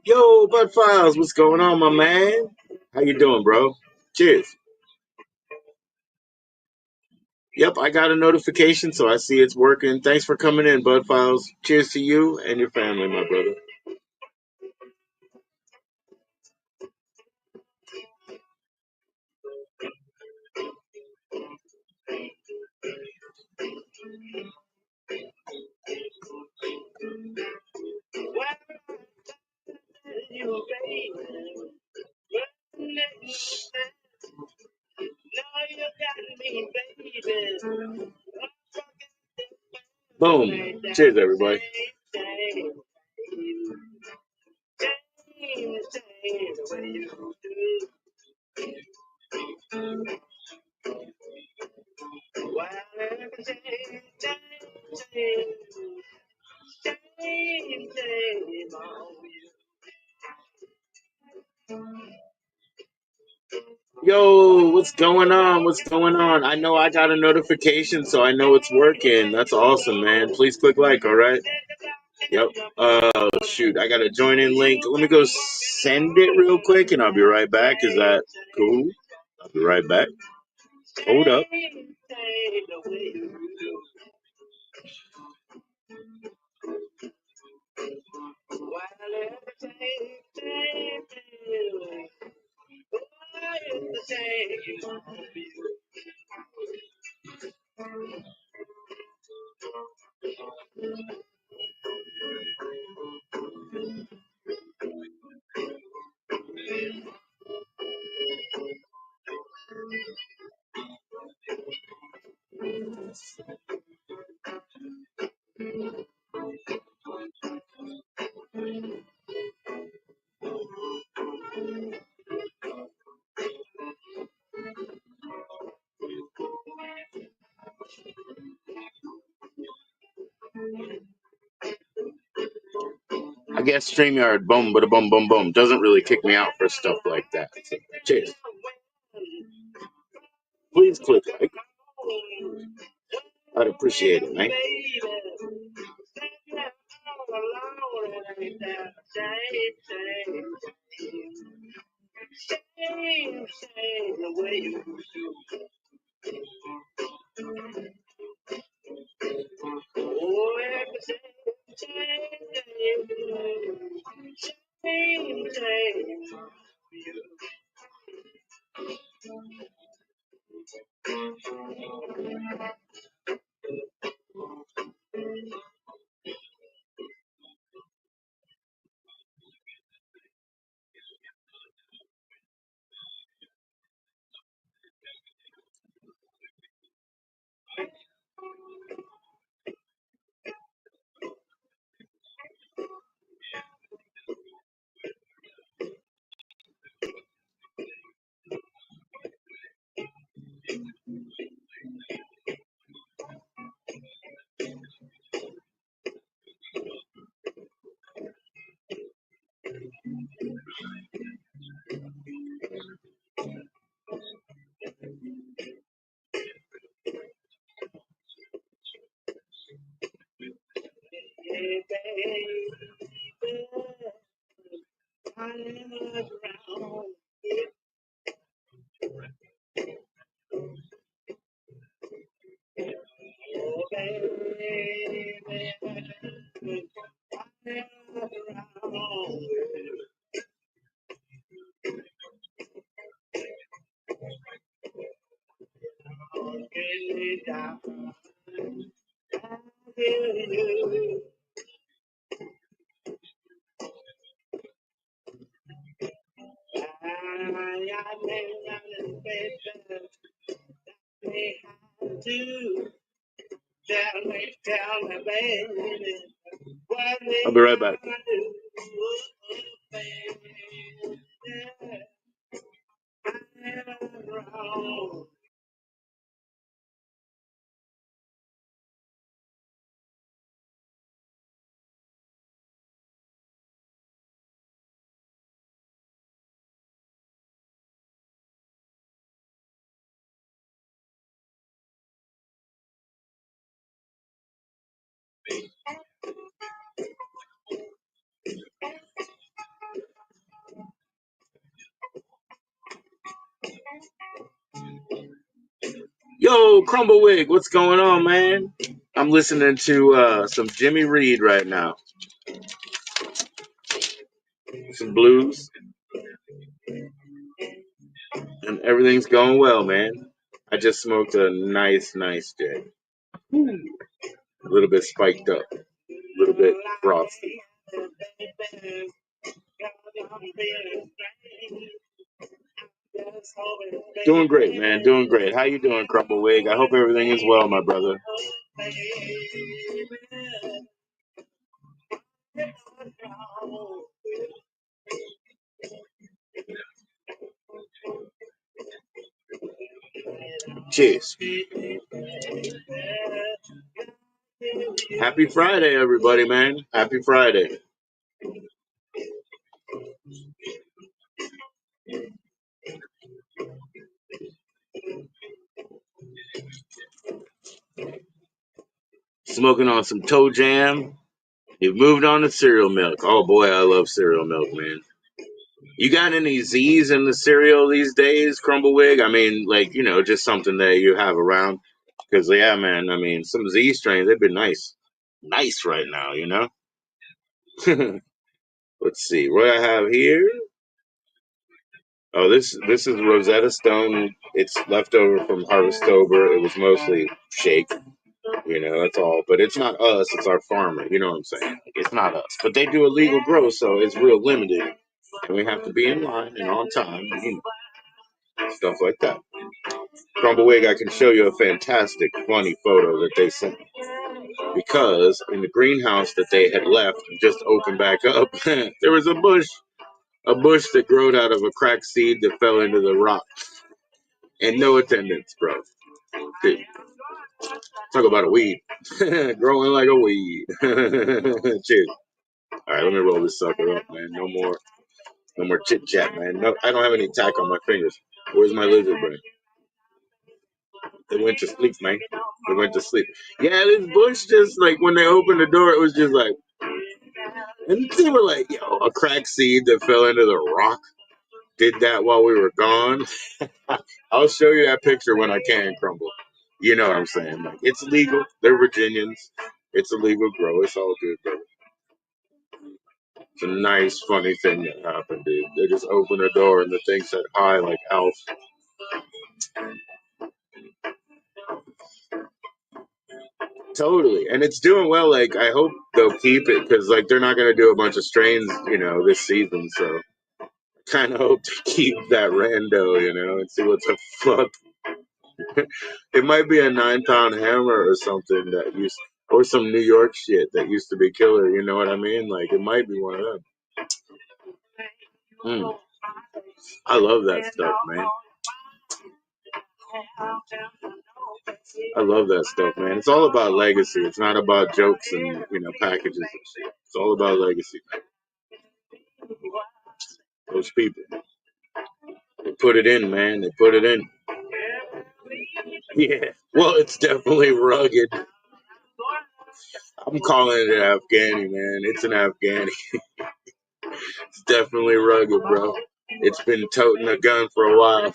Yo, Bud Files, what's going on, my man? How you doing, bro? Cheers. Yep, I got a notification, so I see it's working. Thanks for coming in, Bud Files. Cheers to you and your family, my brother. Boom. Cheers, everybody. Yo, what's going on? What's going on? I know I got a notification, so I know it's working. That's awesome, man. Please click like, all right? Yep. Shoot, I got a join in link. Let me go send it real quick, and I'll be right back. Is that cool? I'll be right back. Hold up. I guess StreamYard, boom, bada boom, boom, boom, doesn't really kick me out for stuff like that. So, cheers. Please click like. I'd appreciate it, man. I'll be right back. Yo, Crumblewick, what's going on, man? I'm listening to some Jimmy Reed right now. Some blues. And everything's going well, man. I just smoked a nice J. A little bit spiked up. A little bit frosty. Doing great, man. Doing great. How you doing, Crumblewick? I hope everything is well, my brother. Cheers. Happy Friday, everybody, man. Happy Friday. Smoking on some toe jam. You've moved on to cereal milk. Oh boy, I love cereal milk, man. You got any Z's in the cereal these days, Crumblewick? I mean, like, just something that you have around. Because, yeah, man, I mean, some Z strains, they've been nice. Nice right now, Let's see. What I have here? Oh, this is Rosetta Stone. It's leftover from Harvestober. It was mostly shake. That's all. But it's not us. It's our farmer. You know what I'm saying? It's not us. But they do illegal grow, so it's real limited. And we have to be in line and on time. Stuff like that. Crumblewick, I can show you a fantastic, funny photo that they sent me. Because in the greenhouse that they had left and just opened back up, there was a bush that growed out of a cracked seed that fell into the rock. And no attendance, bro. Dude, talk about a weed. Growing like a weed. Cheers. All right, let me roll this sucker up, man. No more chit chat, man. No, I don't have any tack on my fingers. Where's my lizard brain? They went to sleep, man. They went to sleep. Yeah, this bush just like when they opened the door, it was just like, and they were like, yo, a cracked seed that fell into the rock did that while we were gone. I'll show you that picture when I can, Crumble. You know what I'm saying? Like, it's legal. They're Virginians. It's a legal grow. It's all good, bro. It's a nice, funny thing that happened, dude. They just opened the door and the thing said hi, like Alf. Totally, and it's doing well. Like I hope they'll keep it because like they're not gonna do a bunch of strains, this season. So kind of hope to keep that rando, and see what the fuck. It might be a 9 pound hammer or something that used, or some New York shit that used to be killer. You know what I mean? Like it might be one of them. Mm. I love that stuff, man. I love that stuff, man. It's all about legacy. It's not about jokes and packages and shit. It's all about legacy, man. Those people, they put it in, man. They put it in. Yeah. Well, it's definitely rugged. I'm calling it an Afghani, man. It's an Afghani. It's definitely rugged, bro. It's been toting a gun for a while.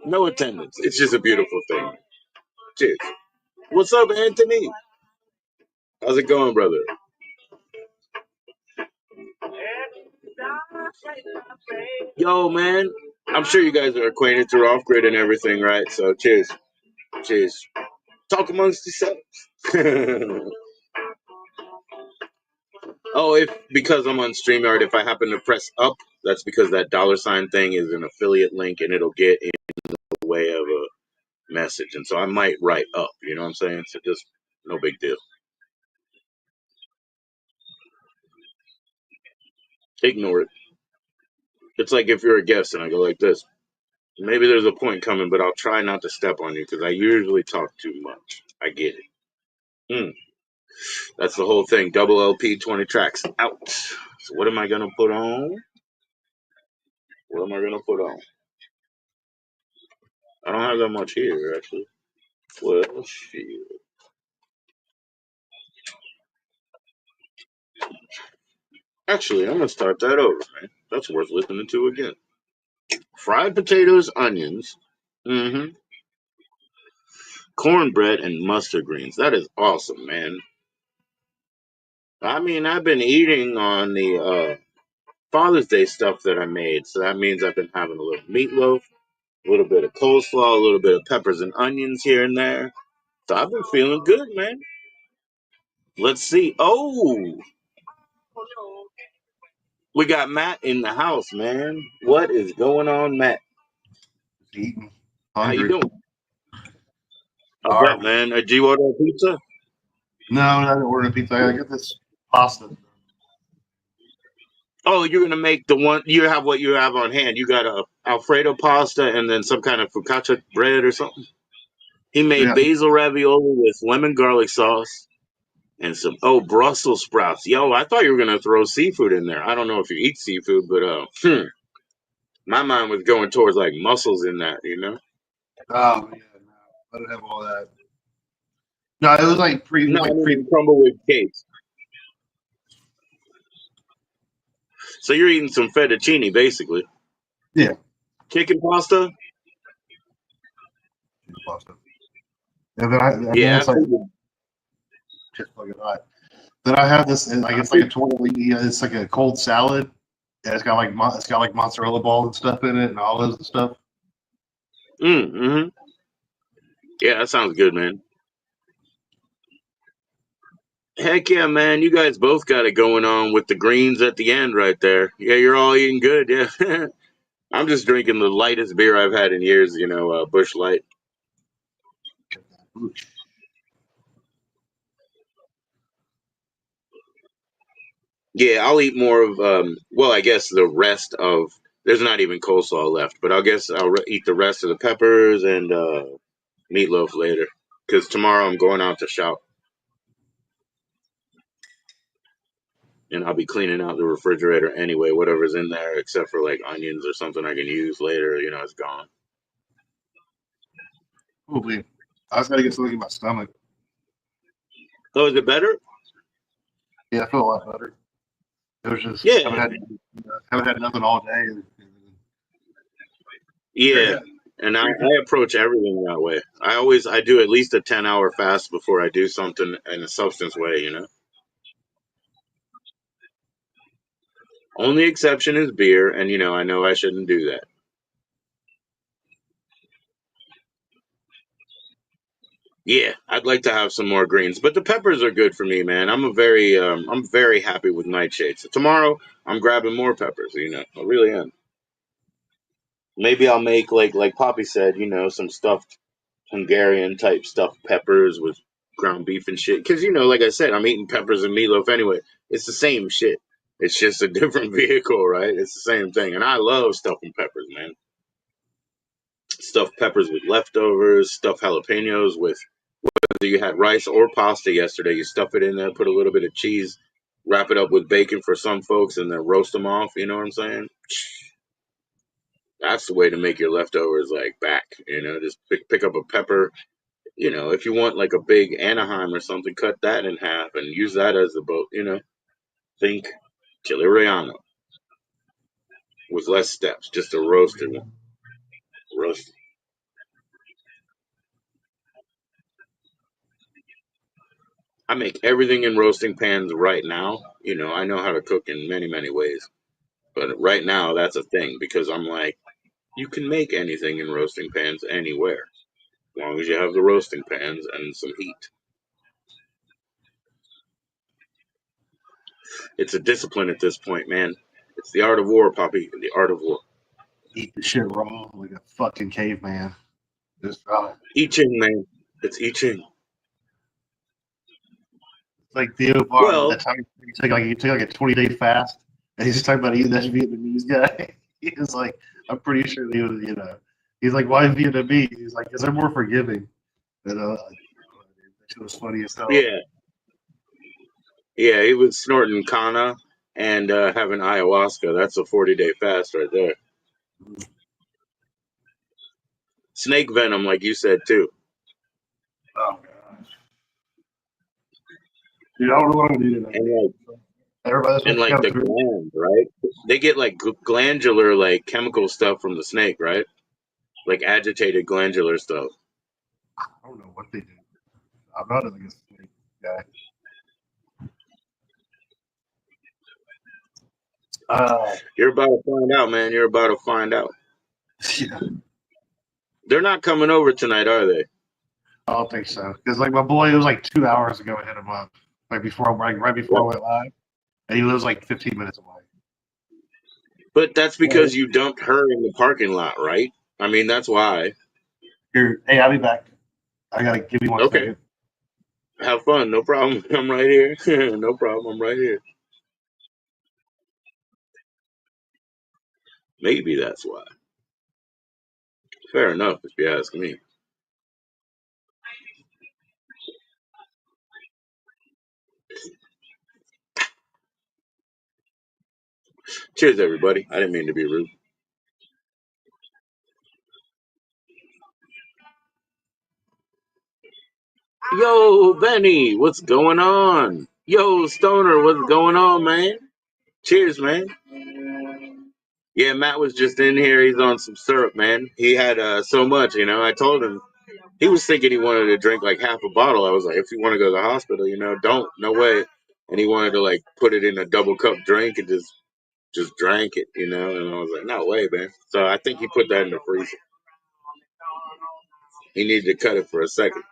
No attendance. It's just a beautiful thing. Cheers. What's up, Anthony? How's it going, brother? Yo, man. I'm sure you guys are acquainted through Off Grid and everything, right? So, cheers. Cheers. Talk amongst yourselves. Oh, if because I'm on StreamYard, if I happen to press up, that's because that $ thing is an affiliate link and it'll get in the way of a message. And so I might write up, you know what I'm saying? So just no big deal. Ignore it. It's like if you're a guest and I go like this. Maybe there's a point coming, but I'll try not to step on you because I usually talk too much. I get it. Mm, that's the whole thing. Double LP, 20 tracks out. So what am I going to put on? What am I going to put on? I don't have that much here, actually. Well, shit. Actually, I'm going to start that over, man. That's worth listening to again. Fried potatoes, onions, cornbread, and mustard greens. That is awesome, man. I mean, I've been eating on the Father's Day stuff that I made, so that means I've been having a little meatloaf, a little bit of coleslaw, a little bit of peppers and onions here and there. So I've been feeling good, man. Let's see. Oh, we got Matt in the house, man. What is going on, Matt? Eating. How you Hungry. doing? I bet, man. Did you order a pizza? No, I didn't order a pizza. I got this pasta. Oh, you're gonna make the one. You have what you have on hand. You got a Alfredo pasta and then some kind of focaccia bread or something. He made Yeah. basil ravioli with lemon garlic sauce and some Brussels sprouts. Yo, I thought you were gonna throw seafood in there. I don't know if you eat seafood, but my mind was going towards like mussels in that. Oh yeah, no, I don't have all that. No, it was like No, I mean crumble with cakes. So you're eating some fettuccine, basically. Yeah. Chicken pasta. Pasta. And then Yeah, it's like just fucking hot. Then I have this, like it's like a tortellini. It's like a cold salad. And it's got like mozzarella balls and stuff in it, and olives and stuff. Mm-hmm. Yeah, that sounds good, man. Heck yeah, man. You guys both got it going on with the greens at the end right there. Yeah, you're all eating good. Yeah. I'm just drinking the lightest beer I've had in years, Bush Light. Yeah, I'll eat more of, I guess the rest of, there's not even coleslaw left, but I guess I'll eat the rest of the peppers and meatloaf later. Because tomorrow I'm going out to shop. And I'll be cleaning out the refrigerator anyway, whatever's in there, except for like onions or something I can use later. It's gone. Probably. I just gotta get something in my stomach. Oh, is it better? Yeah, I feel a lot better. It was just Yeah. haven't had nothing all day. Yeah. And I approach everything that way. I do at least a 10-hour fast before I do something in a substance way, you know. Only exception is beer, and I know I shouldn't do that. Yeah, I'd like to have some more greens, but the peppers are good for me, man. I'm very happy with nightshades. So tomorrow I'm grabbing more peppers, I really am. Maybe I'll make like Poppy said, some stuffed Hungarian type stuffed peppers with ground beef and shit. Because like I said, I'm eating peppers and meatloaf anyway. It's the same shit. It's just a different vehicle, right? It's the same thing, and I love stuffing peppers, man. Stuffed peppers with leftovers, stuffed jalapenos with whether you had rice or pasta yesterday. You stuff it in there, put a little bit of cheese, wrap it up with bacon for some folks, and then roast them off. You know what I'm saying? That's the way to make your leftovers like back. Just pick up a pepper. If you want like a big Anaheim or something, cut that in half and use that as the boat. Think chili relleno with less steps, just a roasted one. Roast. I make everything in roasting pans right now. I know how to cook in many, many ways. But right now, that's a thing because I'm like, you can make anything in roasting pans anywhere, as long as you have the roasting pans and some heat. It's a discipline at this point, man. It's the art of war, Poppy. The art of war. Eat the shit raw like a fucking caveman. Just I Ching, man. It's I Ching. it's like Theo Vaughn Well, that time he took like a 20-day fast, and he's just talking about eating that Vietnamese guy. He was like, I'm pretty sure he was, he's like, why Vietnamese? He's like, because they're more forgiving. And that shit was funny as hell. yeah. Yeah, he was snorting Kana and having ayahuasca. That's a 40-day fast right there. Snake venom, like you said, too. Oh gosh, dude, I don't know what I'm gonna do tonight. And Everybody's supposed to like come the through. gland, right? They get like glandular, like chemical stuff from the snake, right? Like agitated glandular stuff. I don't know what they do. I'm not like a snake guy. You're about to find out, man. You're about to find out. Yeah, They're not coming over tonight, are they? I don't think so. Because like my boy, it was like 2 hours ago. I hit him up right before I went live, and he lives like 15 minutes away. But that's Yeah. because you dumped her in the parking lot, right? I mean, that's why. Here, hey, I'll be back. I gotta give you one Okay. second. Have fun. No problem. I'm right here. No problem. I'm right here. Maybe that's why. Fair enough, if you ask me. Cheers, everybody. I didn't mean to be rude. Yo, Benny, what's going on? Yo, Stoner, what's going on, man? Cheers, man. Yeah, Matt was just in here. He's on some syrup, man. He had so much, I told him he was thinking he wanted to drink like half a bottle. I was like, if you want to go to the hospital, don't, no way. And he wanted to like put it in a double cup drink and just drank it, And I was like, no way, man. So I think he put that in the freezer. He needed to cut it for a second.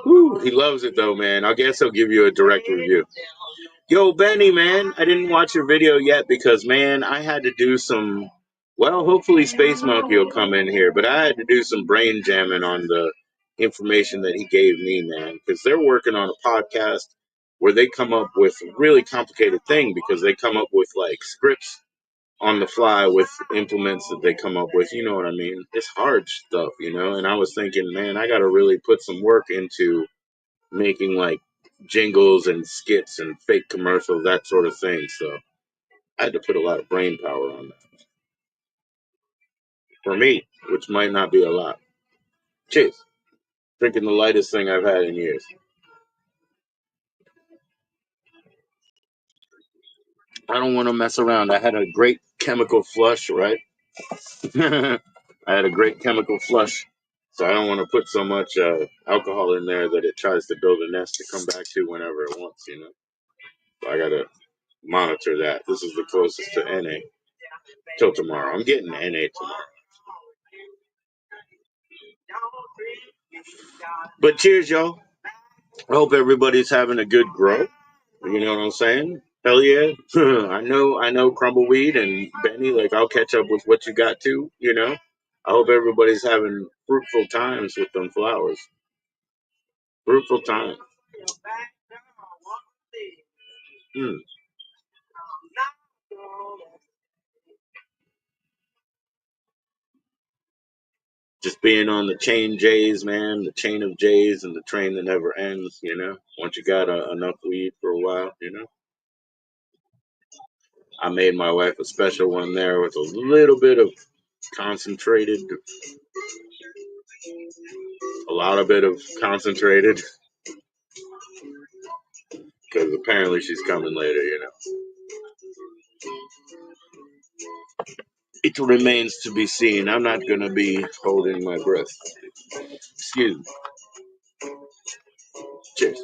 Whew, he loves it though, man. I guess he'll give you a direct review. Yo, Benny, man, I didn't watch your video yet because, man, I had to do some. Well, hopefully, Space Monkey will come in here, but I had to do some brain jamming on the information that he gave me, man, because they're working on a podcast where they come up with a really complicated thing because they come up with like scripts on the fly with implements that they come up with. You know what I mean? It's hard stuff. And I was thinking, man, I got to really put some work into making like jingles and skits and fake commercials, that sort of thing. So I had to put a lot of brain power on that for me, which might not be a lot. Cheers. Drinking the lightest thing I've had in years. I don't want to mess around. I had a great chemical flush, right? I had a great chemical flush, so I don't want to put so much alcohol in there that it tries to build a nest to come back to whenever it wants, you know. So I gotta monitor that. This is the closest to NA till tomorrow. I'm getting NA tomorrow. But cheers, y'all. I hope everybody's having a good grow. You know what I'm saying? Hell yeah. I know Crumbleweed and Benny, like I'll catch up with what you got too, you know. I hope everybody's having fruitful times with them flowers. Fruitful time. Hmm. Just being on the chain J's, man, the chain of J's and the train that never ends, you know. Once you got enough weed for a while, you know. I made my wife a special one there with a little bit of concentrated, a lot of bit of concentrated, because apparently she's coming later, you know. It remains to be seen. I'm not going to be holding my breath. Excuse me. Cheers.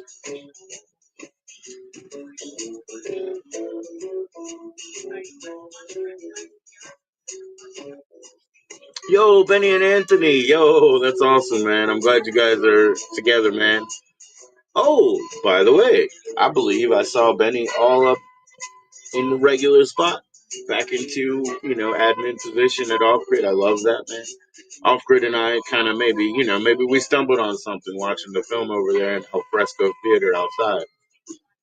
Yo, Benny and Anthony. Yo, that's awesome, man. I'm glad you guys are together, man. Oh, by the way, I believe I saw Benny all up in the regular spot. Back into, admin position at Off Grid. I love that, man. Off Grid and I kind of maybe we stumbled on something watching the film over there in Al Fresco Theater outside.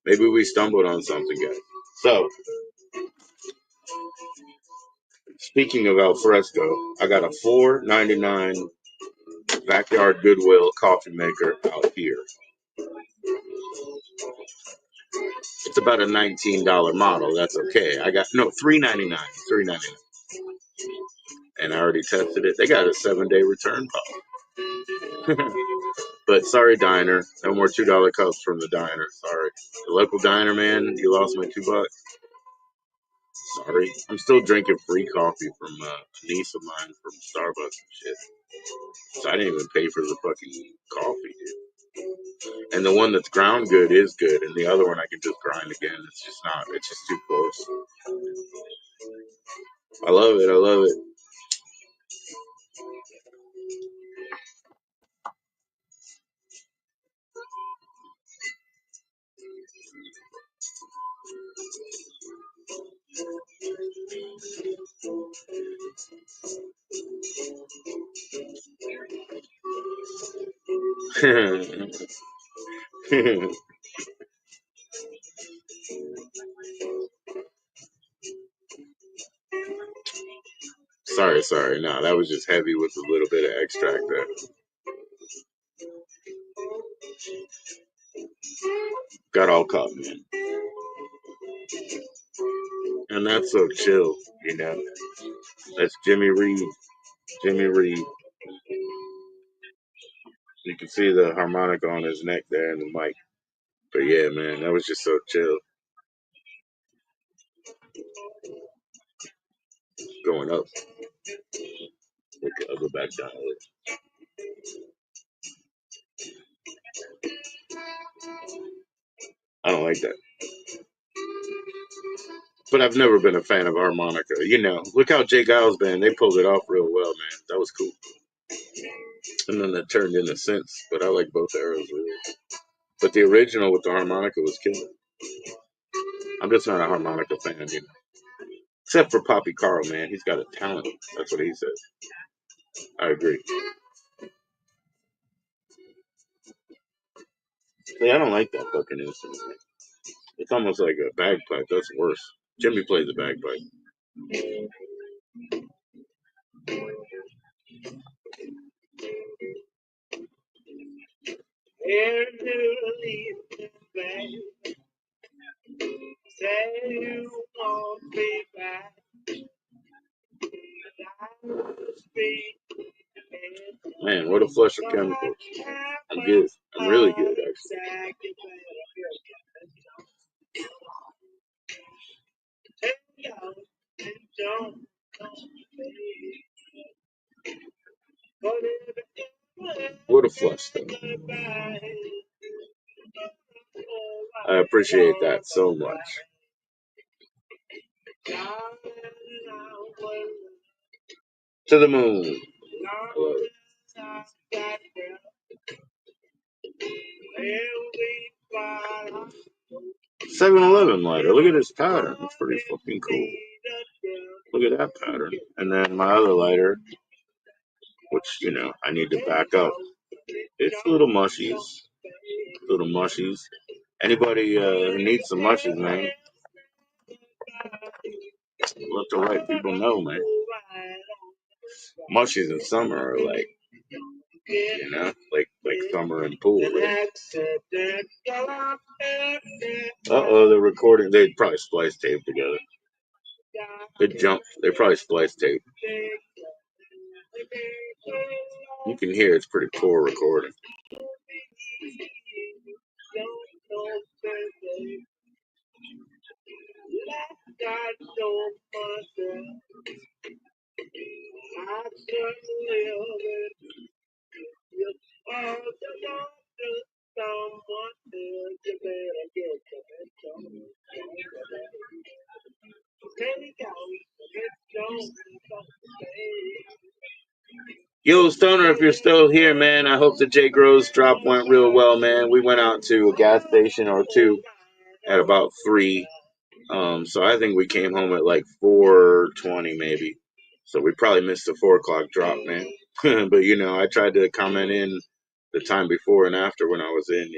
Maybe we stumbled on something, guys. So, speaking of Al Fresco, I got a $4.99 backyard Goodwill coffee maker out here. It's about a $19 model. That's okay. I got no $3.99, $3.99, and I already tested it. They got a 7-day return policy. But sorry, diner, no more $2 cups from the diner. Sorry, the local diner, man. You lost my $2. Sorry, I'm still drinking free coffee from a niece of mine from Starbucks and shit. So I didn't even pay for the fucking coffee, dude. And the one that's ground good is good, and the other one I can just grind again. It's just not. It's just too close. I love it. I love it. Sorry. No, that was just heavy with a little bit of extract there. Got all caught, man. And that's so chill, you know. That's Jimmy Reed. Jimmy Reed. You can see the harmonica on his neck there and the mic. But yeah, man, that was just so chill. Going up. Okay, I'll go back down a little. I don't like that. But I've never been a fan of harmonica. You know, look how Jay Giles band, they pulled it off real well, man. That was cool. And then that turned into synths. But I like both eras really. But the original with the harmonica was killer. I'm just not a harmonica fan, you know. Except for Poppy Carl, man. He's got a talent. That's what he says. I agree. See, I don't like that fucking instrument, man. It's almost like a bagpipe. That's worse. Jimmy plays the bagpipe. Man, what a flush of chemicals. I'm good. I'm really good, actually. flush though. I appreciate that so much. To the moon. I love it. 7-Eleven lighter. Look at this pattern. It's pretty fucking cool. Look at that pattern. And then my other lighter, which, I need to back up. It's little mushies. Little mushies. Anybody who needs some mushies, man, let the right people know, man. Mushies in summer are like, like summer and pool. Right? Uh-oh, they're recording. They probably spliced tape together. It jumped. They probably spliced tape. You can hear it's pretty poor recording. Yo, Stoner, if you're still here, man, I hope the Jake Rose drop went real well, man. We went out to a gas station or two at about 3. So I think we came home at like 4:20 maybe. So we probably missed the 4 o'clock drop, man. But I tried to comment in the time before and after when I was in,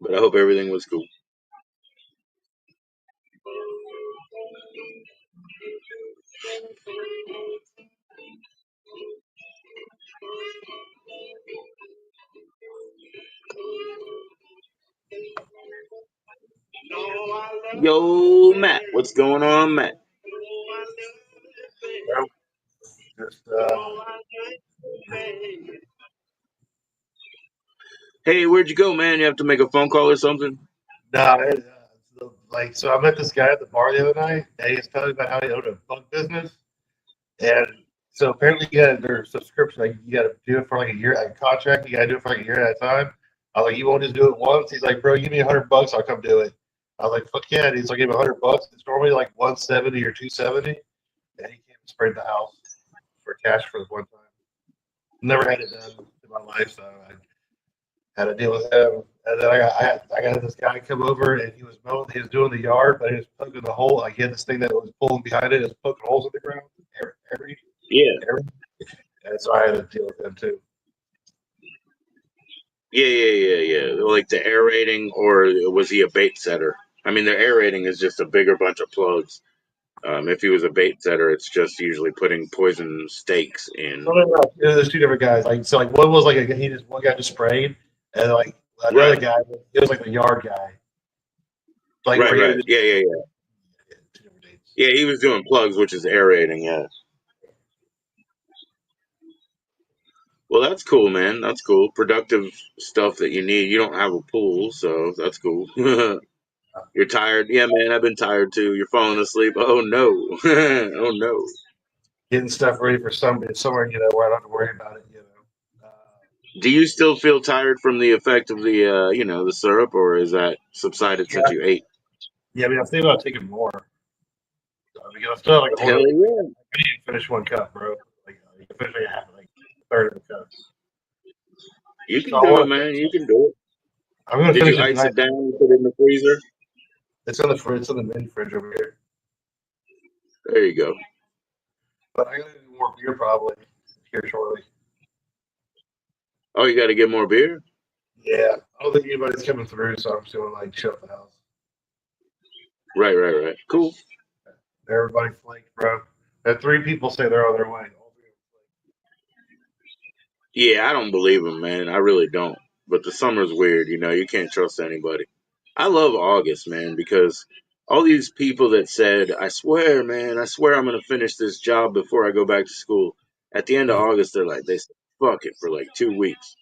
But I hope everything was cool. Yo, Matt, what's going on, Matt? Well, just Hey, where'd you go, man? You have to make a phone call or something? no, like so. I met this guy at the bar the other night, and he was telling me about how he owned a bug business, and so apparently you got their subscription. Like you got to do it for like a year, like a contract. You got to do it for like a year at a time. I was like, you won't just do it once. He's like, bro, give me $100, I'll come do it. I was like, fuck yeah. And he's like, give me $100. It's normally like 170 or 270, and he came and sprayed the house for cash for the one time. Never had it done in my life, so I had to deal with him. And then I got this guy come over, and he was mowing, he was doing the yard, but he was poking the hole. Like he had this thing that was pulling behind it, it was poking holes in the ground. Every, and so I had to deal with him too. Yeah. Like the aerating, or was he a bait setter? I mean, the aerating is just a bigger bunch of plugs. If he was a bait setter, it's just usually putting poison stakes in. So there's two different guys. Like so, like one was like one guy just sprayed, and like another Right. guy, it was like the yard guy. Like Right. Yeah. Two different dates. Yeah, he was doing plugs, which is aerating, yeah. Well, that's cool, man. That's cool. Productive stuff that you need. You don't have a pool, so that's cool. You're tired? Yeah, man, I've been tired too. You're falling asleep. Oh, no. Oh, no. Getting stuff ready for somewhere where I don't have to worry about it. Do you still feel tired from the effect of the syrup, or is that subsided Yeah, since you ate? yeah. I mean, I'm thinking about taking more because I still have like a whole. Hell I yeah. need to finish one cup, bro. Like you can finish like half, like a third of the cup. You So can I do it, want to. man. You can do it. I'm gonna Did finish you it ice tonight. it down and put it in the freezer? It's in the fridge. It's in the mini fridge over here. There you go. But I gotta do more beer probably here shortly. Oh, you got to get more beer? Yeah, I don't think anybody's coming through, so I'm just gonna like shut the house. Right. Cool. Everybody flaked, bro. Had 3 people say they're on their way. Yeah, I don't believe him, man. I really don't. But the summer's weird, you can't trust anybody. I love August, man, because all these people that said, I swear, man, I swear I'm going to finish this job before I go back to school. At the end of August, they said, fuck it for like 2 weeks.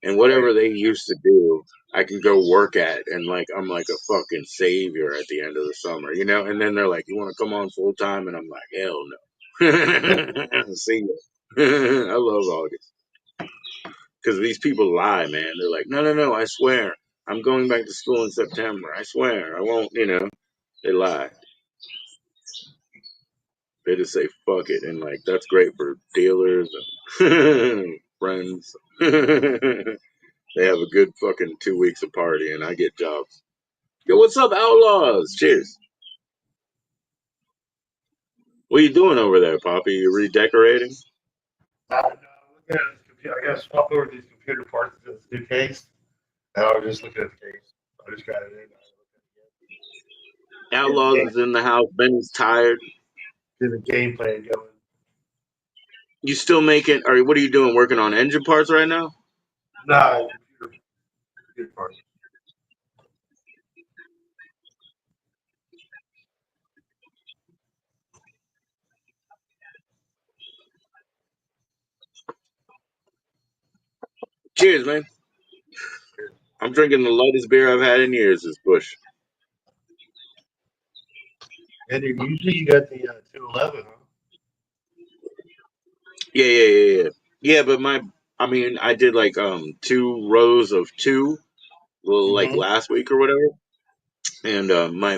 And Right? whatever they used to do, I can go work at. And I'm like a fucking savior at the end of the summer. And then they're like, you want to come on full time? And I'm like, hell no. See ya. I love August. because these people lie, man. They're like, no, no, no, I swear, I'm going back to school in September. I swear, I won't. They lie. They just say fuck it, and like that's great for dealers and friends. They have a good fucking 2 weeks of party, and I get jobs. Yo, what's up, outlaws? Cheers. What are you doing over there, Poppy? You redecorating? No, look at this computer. I got to swap over these computer parts into this new case. And I was just looking at the case. I just got it in. Outlaws is in the house. Benny's tired. Get the game plan going. You still making? Or what are you doing? Working on engine parts right now? No, computer parts. Cheers, man. I'm drinking the lightest beer I've had in years. This Bush. And then usually you got the 211, huh? Yeah. Yeah, but I did like 2 rows of two, well, like Mm-hmm. last week or whatever, and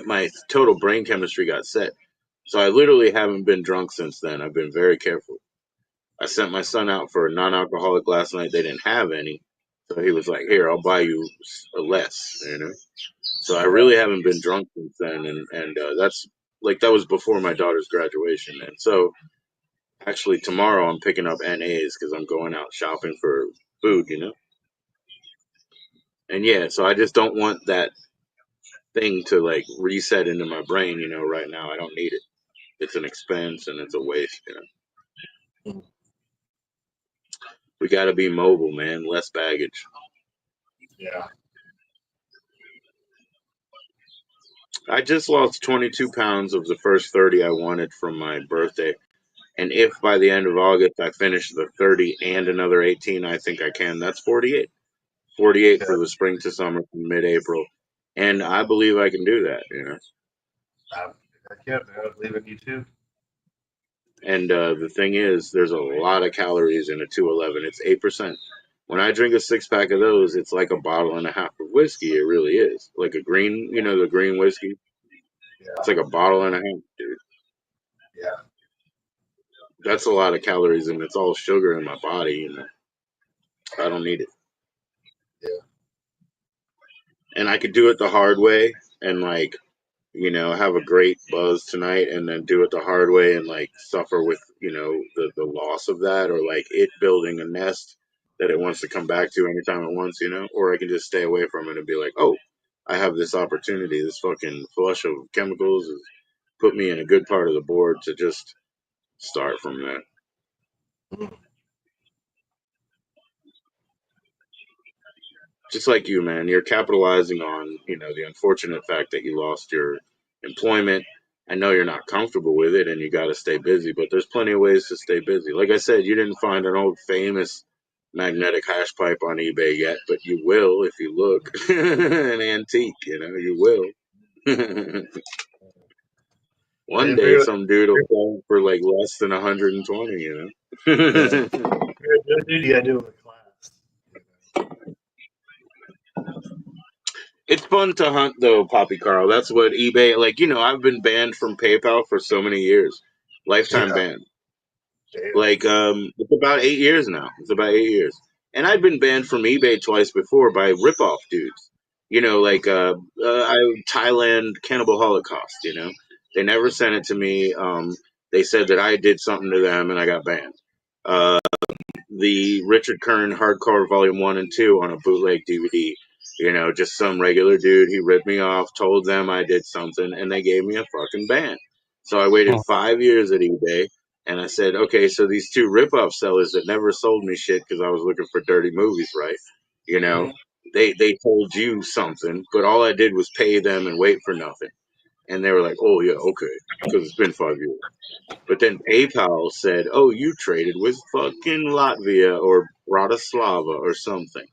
my total brain chemistry got set. So I literally haven't been drunk since then. I've been very careful. I sent my son out for a non-alcoholic last night. They didn't have any, so he was like, "Here, I'll buy you a less." So I Yeah. really haven't been drunk since then, and that's like that was before my daughter's graduation, and so actually tomorrow I'm picking up NAs because I'm going out shopping for food. And yeah, so I just don't want that thing to like reset into my brain. Right now I don't need it. It's an expense and it's a waste. Mm. We got to be mobile, man. Less baggage. Yeah. I just lost 22 pounds of the first 30 I wanted from my birthday. And if by the end of August I finish the 30 and another 18, I think I can. That's 48. 48 Yeah. for the spring to summer from mid-April. And I believe I can do that. I, I can't, man. I believe in you too. And the thing is, there's a lot of calories in a 211. It's 8%. When I drink a six-pack of those, it's like a bottle and a half of whiskey. It really is. Like a green, the green whiskey. It's Yeah. like a bottle and a half, dude. Yeah. That's a lot of calories, and it's all sugar in my body. I don't need it. Yeah. And I could do it the hard way and, like, have a great buzz tonight and then do it the hard way and like suffer with, the loss of that, or like it building a nest that it wants to come back to anytime it wants. Or I can just stay away from it and be like, oh, I have this opportunity. This fucking flush of chemicals has put me in a good part of the board to just start from that. Mm. Just like you, man, you're capitalizing on, the unfortunate fact that you lost your employment. I know you're not comfortable with it and you got to stay busy, but there's plenty of ways to stay busy. Like I said, you didn't find an old famous magnetic hash pipe on eBay yet, but you will if you look. An antique, you will. One And if day you're, some dude will sell for like less than 120. yeah, if you're a good dude, you gotta do it with class. You It's fun to hunt though, Poppy Carl. That's what eBay, like, I've been banned from PayPal for so many years. know? Lifetime Yeah. ban. Damn. Like, it's about 8 years now. It's about 8 years. And I've been banned from eBay twice before by ripoff dudes. Like Thailand Cannibal Holocaust. They never sent it to me. They said that I did something to them and I got banned. Uh, the Richard Kern Hardcore Volume 1 and 2 on a bootleg DVD. Just some regular dude. He ripped me off, told them I did something, and they gave me a fucking ban. So I waited 5 years at eBay, and I said, okay, so these two rip-off sellers that never sold me shit because I was looking for dirty movies, right? You know, Mm-hmm. they told you something, but all I did was pay them and wait for nothing. And they were like, oh, yeah, okay, because it's been 5 years. But then PayPal said, "Oh, you traded with fucking Latvia or Bratislava or something,"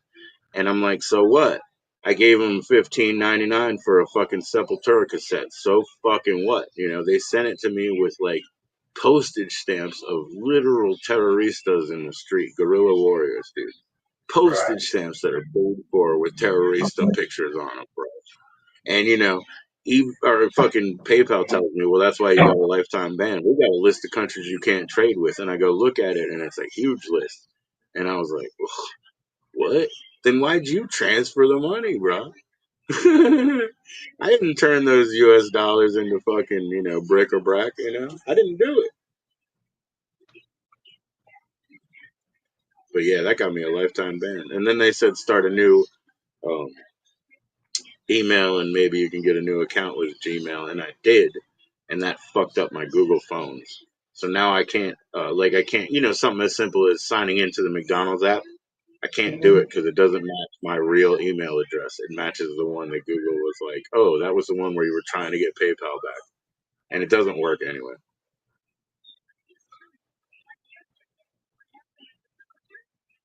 and I'm like, "So what?" I gave them 15.99 for a fucking Sepultura cassette. So fucking what? They sent it to me with like postage stamps of literal terroristas in the street, guerrilla warriors, dude. Right. Postage stamps that are paid for with terrorista pictures on them, bro. And or fucking PayPal tells me, well, that's why you got a lifetime ban. We got a list of countries you can't trade with, and I go look at it, and it's a huge list. And I was like, what? Then why'd you transfer the money, bro? I didn't turn those U.S. dollars into fucking brick or brack. I didn't do it. But yeah, that got me a lifetime ban. And then they said start a new um, email and maybe you can get a new account with Gmail, and I did, and that fucked up my Google phones. So now I can't, I can't, something as simple as signing into the McDonald's app. I can't do it because it doesn't match my real email address. It matches the one that Google was like, oh, that was the one where you were trying to get PayPal back, and it doesn't work anyway.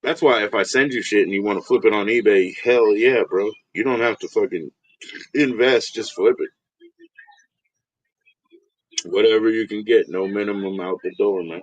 That's why if I send you shit and you want to flip it on eBay, hell yeah, bro. You don't have to fucking invest, just flip it. Whatever you can get, no minimum out the door, man.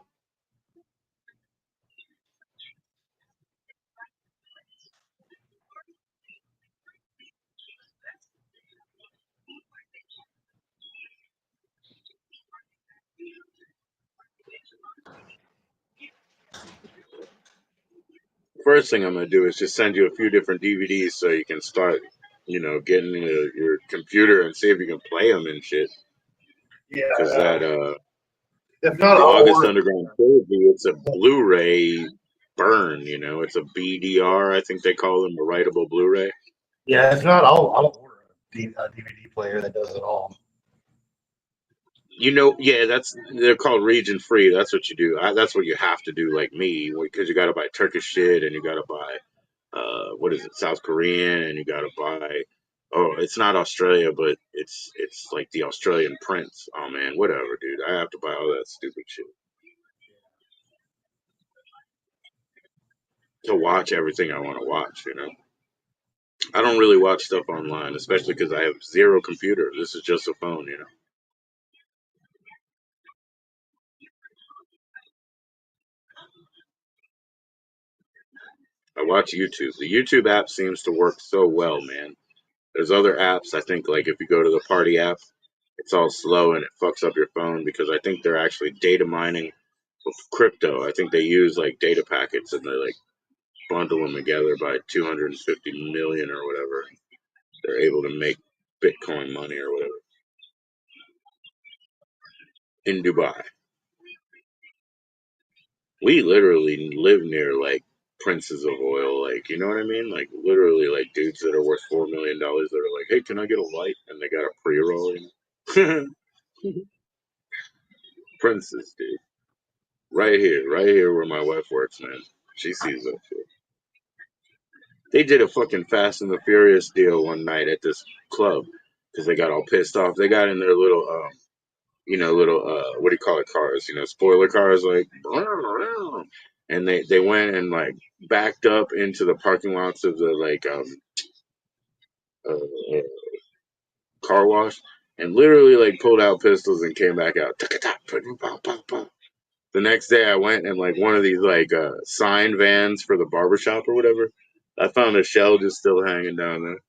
First thing I'm gonna do is just send you a few different DVDs so you can start, getting your computer and see if you can play them and shit. Yeah. Because that If not, the I'll August order. Underground Trilogy, it's a Blu-ray burn. It's a BDR. I think they call them a writable Blu-ray. Yeah. If not, I'll order a DVD player that does it all. Yeah, they're called region free. That's what you do. That's what you have to do, like me, because you got to buy Turkish shit and you got to buy what is it, South Korean, and you got to buy. Oh, it's not Australia, but it's like the Australian prince. Oh man, whatever, dude. I have to buy all that stupid shit to watch everything I want to watch. I don't really watch stuff online, especially because I have zero computer. This is just a phone. I watch YouTube. The YouTube app seems to work so well, man. There's other apps, I think, like if you go to the party app, it's all slow and it fucks up your phone because I think they're actually data mining with crypto. I think they use like data packets and they like bundle them together by 250 million or whatever. They're able to make Bitcoin money or whatever in Dubai. We literally live near like princes of oil, like, you know what I mean? Like literally like dudes that are worth $4 million that are like, hey, can I get a light? And they got a pre-roll. Princes, dude. Right here where my wife works, man. She sees that shit. They did a fucking Fast and the Furious deal one night at this club because they got all pissed off. They got in their little, little what do you call it, cars? Spoiler cars, like, and they went and like backed up into the parking lots of the like uh, car wash and literally like pulled out pistols and came back out. The next day I went in like one of these like sign vans for the barbershop or whatever. I found a shell just still hanging down there.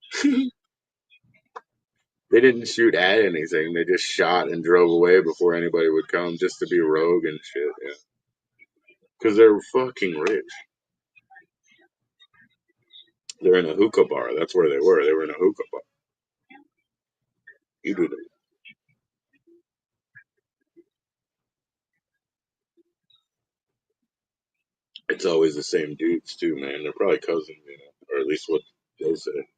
They didn't shoot at anything. They just shot and drove away before anybody would come just to be rogue and shit. Yeah. Because they're fucking rich. They're in a hookah bar. That's where they were. They were in a hookah bar. You do that. It's always the same dudes too, man. They're probably cousins, or at least what they say.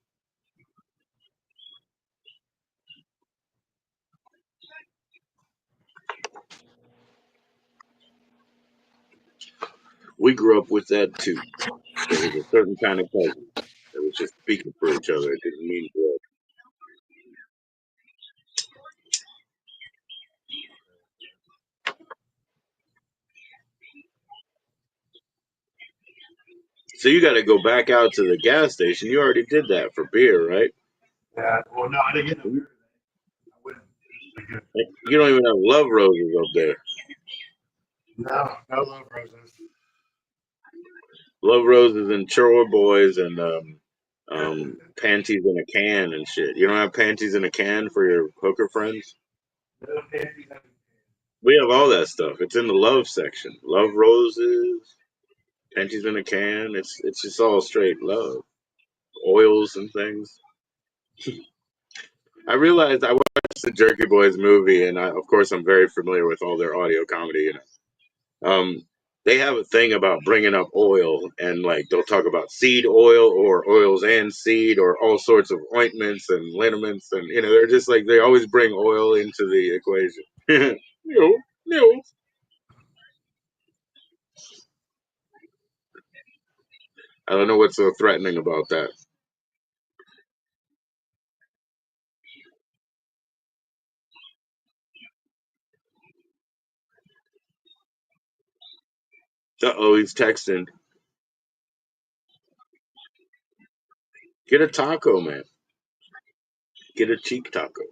We grew up with that too. There was a certain kind of cousin that was just speaking for each other. It didn't mean blood. So you got to go back out to the gas station. You already did that for beer, right? Yeah. Well, no, I didn't get no beer today. I wouldn't. You don't even have love roses up there. No, no love roses. Love Roses and Chore Boys and panties in a can and shit. You don't have panties in a can for your hooker friends? We have all that stuff. It's in the love section. Love Roses, panties in a can. It's just all straight love. Oils and things. I realized I watched the Jerky Boys movie, and of course I'm very familiar with all their audio comedy. They have a thing about bringing up oil, and like they'll talk about seed oil or oils and seed or all sorts of ointments and liniments, and they're just like they always bring oil into the equation. No, no. I don't know what's so threatening about that. Uh-oh, he's texting. Get a taco, man. Get a cheek taco.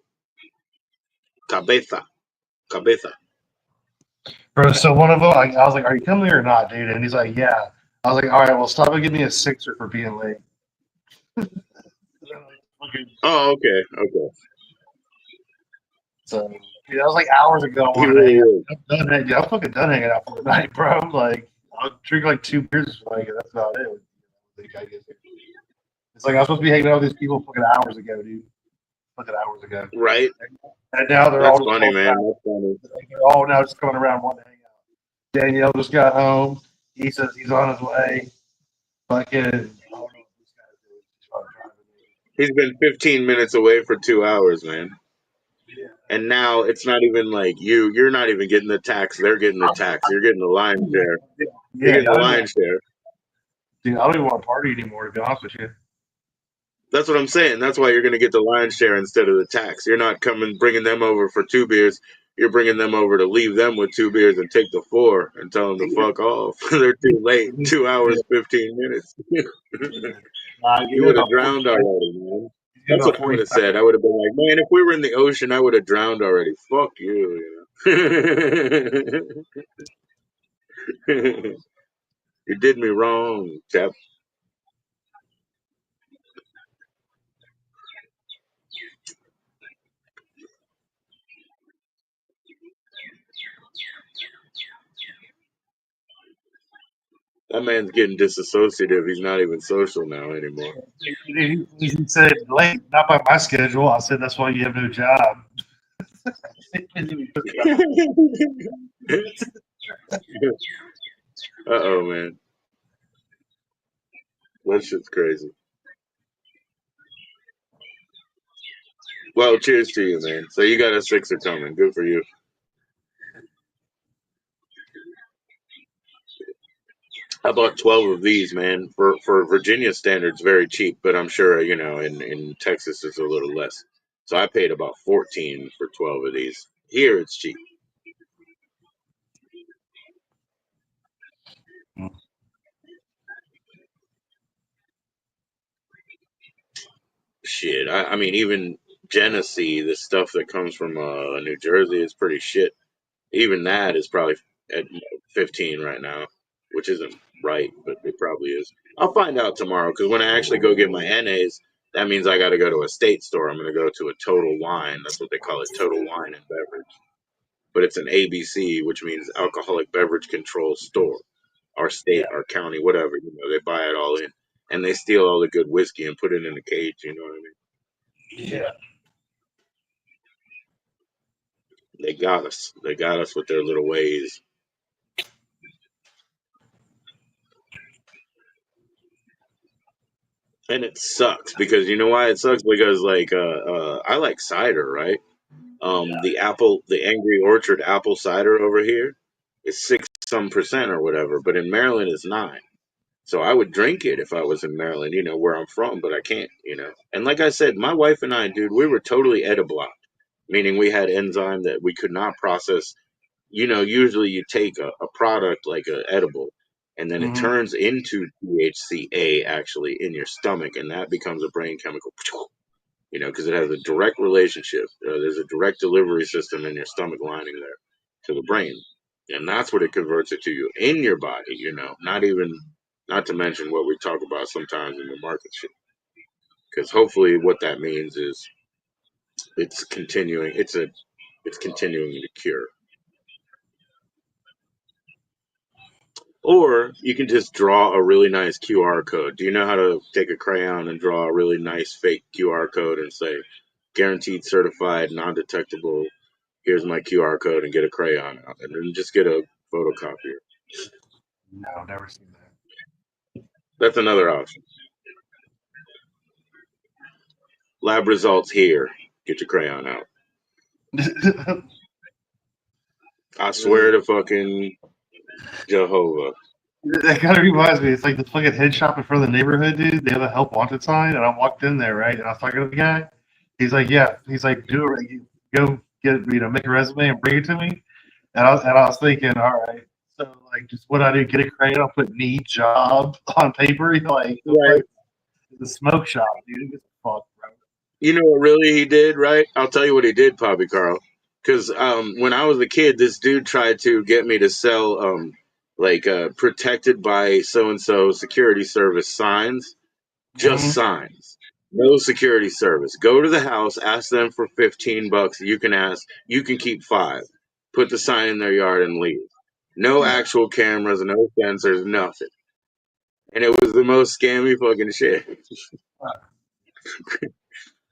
Cabeza. Cabeza. Bro, so one of them, I was like, "Are you coming here or not, dude?" And he's like, "Yeah." I was like, "All right, well, stop and give me a sixer for being late." Oh, okay, okay. So, dude, that was like hours ago. I He wanted to hang really out. is. I'm done hanging. I'm fucking done hanging out for the night, bro. Like, I'll drink like 2 beers. Like, that's about it. It's like I was supposed to be hanging out with these people fucking hours ago, dude. Fucking hours ago. Right? And now they're That's all just funny, coming man. around. That's funny. They're all now just coming around wanting to hang out. Danielle just got home. He says he's on his way. Fucking, I don't know what this guy's doing. He's trying to drive me. He's been 15 minutes away for 2 hours, man. Yeah. And now it's not even like you're not even getting the tax. They're getting the tax. You're getting the lion's share. You're Yeah, getting the lion's share. dude, I don't even want to party anymore, to be honest with you. That's what I'm saying. That's why you're going to get the lion's share instead of the tax. You're not coming bringing them over for 2 beers. You're bringing them over to leave them with 2 beers and take the four and tell them to fuck off. They're too late. 2 hours, 15 minutes. You You got would have about drowned already, man. you got That's about what I would have 45. said. I would have been like, man, if we were in the ocean, I would have drowned already. Fuck you, you know. You did me wrong, chap. That man's getting disassociative. He's not even social now anymore. He said late, not by my schedule. I said that's why you have no job. Uh-oh, man. That shit's crazy. Well, cheers to you, man. So you got a sixer coming. Good for you. I bought 12 of these, man. For Virginia standards, very cheap, but I'm sure, in Texas it's a little less. So I paid about 14 for 12 of these. Here it's cheap. Shit. I mean, even Genesee, the stuff that comes from New Jersey is pretty shit. Even that is probably at 15 right now, which isn't right, but it probably is. I'll find out tomorrow because when I actually go get my NAs, that means I got to go to a state store. I'm going to go to a Total Wine. That's what they call it, Total Wine and Beverage. But it's an ABC, which means Alcoholic Beverage Control Store. Our Yeah, state, our county, whatever, they buy it all in. And they steal all the good whiskey and put it in a cage, you know what I mean? yeah. They got us. They got us with their little ways. And it sucks because you know why it sucks? Because like I like cider, right? The Angry Orchard apple cider over here is 6% or whatever, but in Maryland it's 9. So I would drink it if I was in Maryland, where I'm from, but I can't. And like I said, my wife and I, dude, we were totally ediblocked, meaning we had enzyme that we could not process. Usually you take a product like a edible, and then it Mm-hmm. turns into THCA actually in your stomach, and that becomes a brain chemical. Because it has a direct relationship. There's a direct delivery system in your stomach lining there to the brain, and that's what it converts it to you in your body. Not even Not to mention what we talk about sometimes in the market shit. Because hopefully, what that means is it's continuing. It's continuing to cure. Or you can just draw a really nice QR code. Do you know how to take a crayon and draw a really nice fake QR code and say, guaranteed, certified, non detectable? Here's my QR code and get a crayon out. And then just get a photocopier. No, never seen That's another option. Lab results here. Get your crayon out. that. I swear to fucking Jehovah. That kind of reminds me. It's like the fucking head shop in front of the neighborhood, dude. They have a help wanted sign, and I walked in there, right? And I was talking to the guy. He's like, "Yeah." He's like, "Do it. Go get make a resume and bring it to me." And I was thinking, all right. So like, just what I do, get a crayon, I'll put need job on paper. Right. Like the smoke shop, dude. Get the fuck, bro. You know what really he did, right? I'll tell you what he did, Poppy Carl. Because when I was a kid, this dude tried to get me to sell protected by so and so security service signs, just Mm-hmm. signs, no security service. Go to the house, ask them for $15. You can keep five. Put the sign in their yard and leave. No actual cameras, no sensors, nothing. And it was the most scammy fucking shit.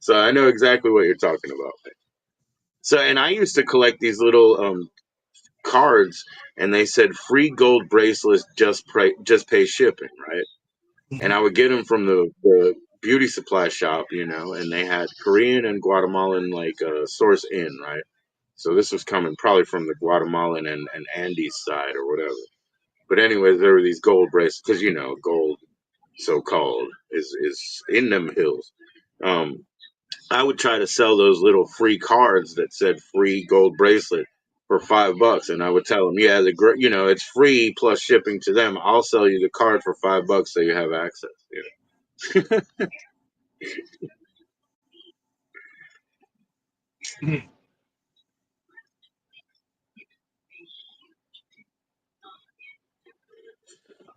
So I know exactly what you're talking about. So, and I used to collect these little cards, and they said free gold bracelets, just pay shipping, right? And I would get them from the beauty supply shop, and they had Korean and Guatemalan source in, right? So this was coming probably from the Guatemalan and Andes side or whatever. But anyways, there were these gold bracelets because gold, so called, is in them hills. Um, I would try to sell those little free cards that said free gold bracelet for $5, and I would tell them, yeah, it's free plus shipping to them. I'll sell you the card for $5 so you have access.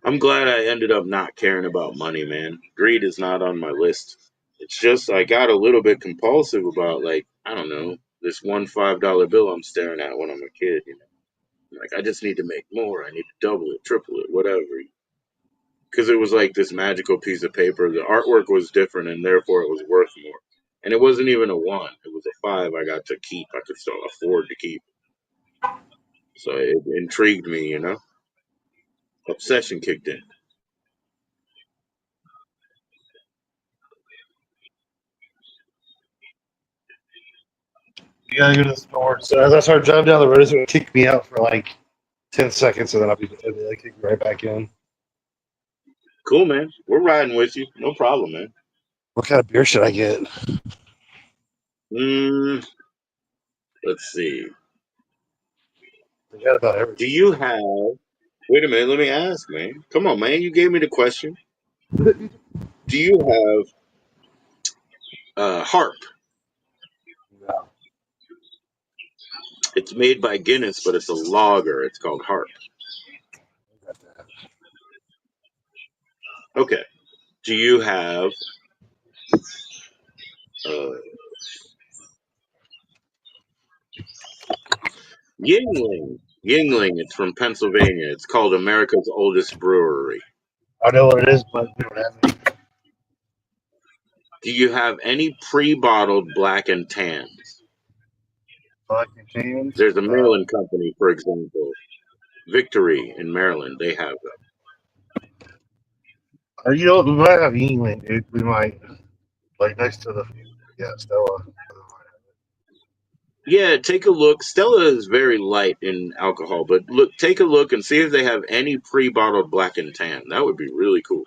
I'm glad I ended up not caring about money, man. Greed is not on my list. It's just I got a little bit compulsive about I don't know, this one $5 bill I'm staring at when I'm a kid. Like I just need to make more. I need to double it, triple it, whatever. Because it was like this magical piece of paper. The artwork was different, and therefore it was worth more. And it wasn't even a one; it was a five. I got to keep. I could still afford to keep. So it intrigued me. Obsession kicked in. You gotta go to the store. So as I start driving down the road, it's gonna kick me out for like 10 seconds, and then I'll kick me right back in. Cool, man. We're riding with you. No problem, man. What kind of beer should I get? Mm, let's see. They got about Do everything. you have? Wait a minute. Let me ask, man. Come on, man. You gave me the question. Do you have Harp? No, It's made by Guinness, but it's a lager. It's called Harp. I got that. Okay. Do you have uh, Yingling? Yingling. It's from Pennsylvania. It's called America's oldest brewery. I know what it is, but we don't have any. Do you have any pre-bottled black and tans? Black cans. There's a Maryland company, for example, Victory in Maryland. They have them. You know what? We might have England, dude. We might like next to the Stella. Yeah, take a look. Stella is very light in alcohol, but take a look and see if they have any pre-bottled black and tan. That would be really cool.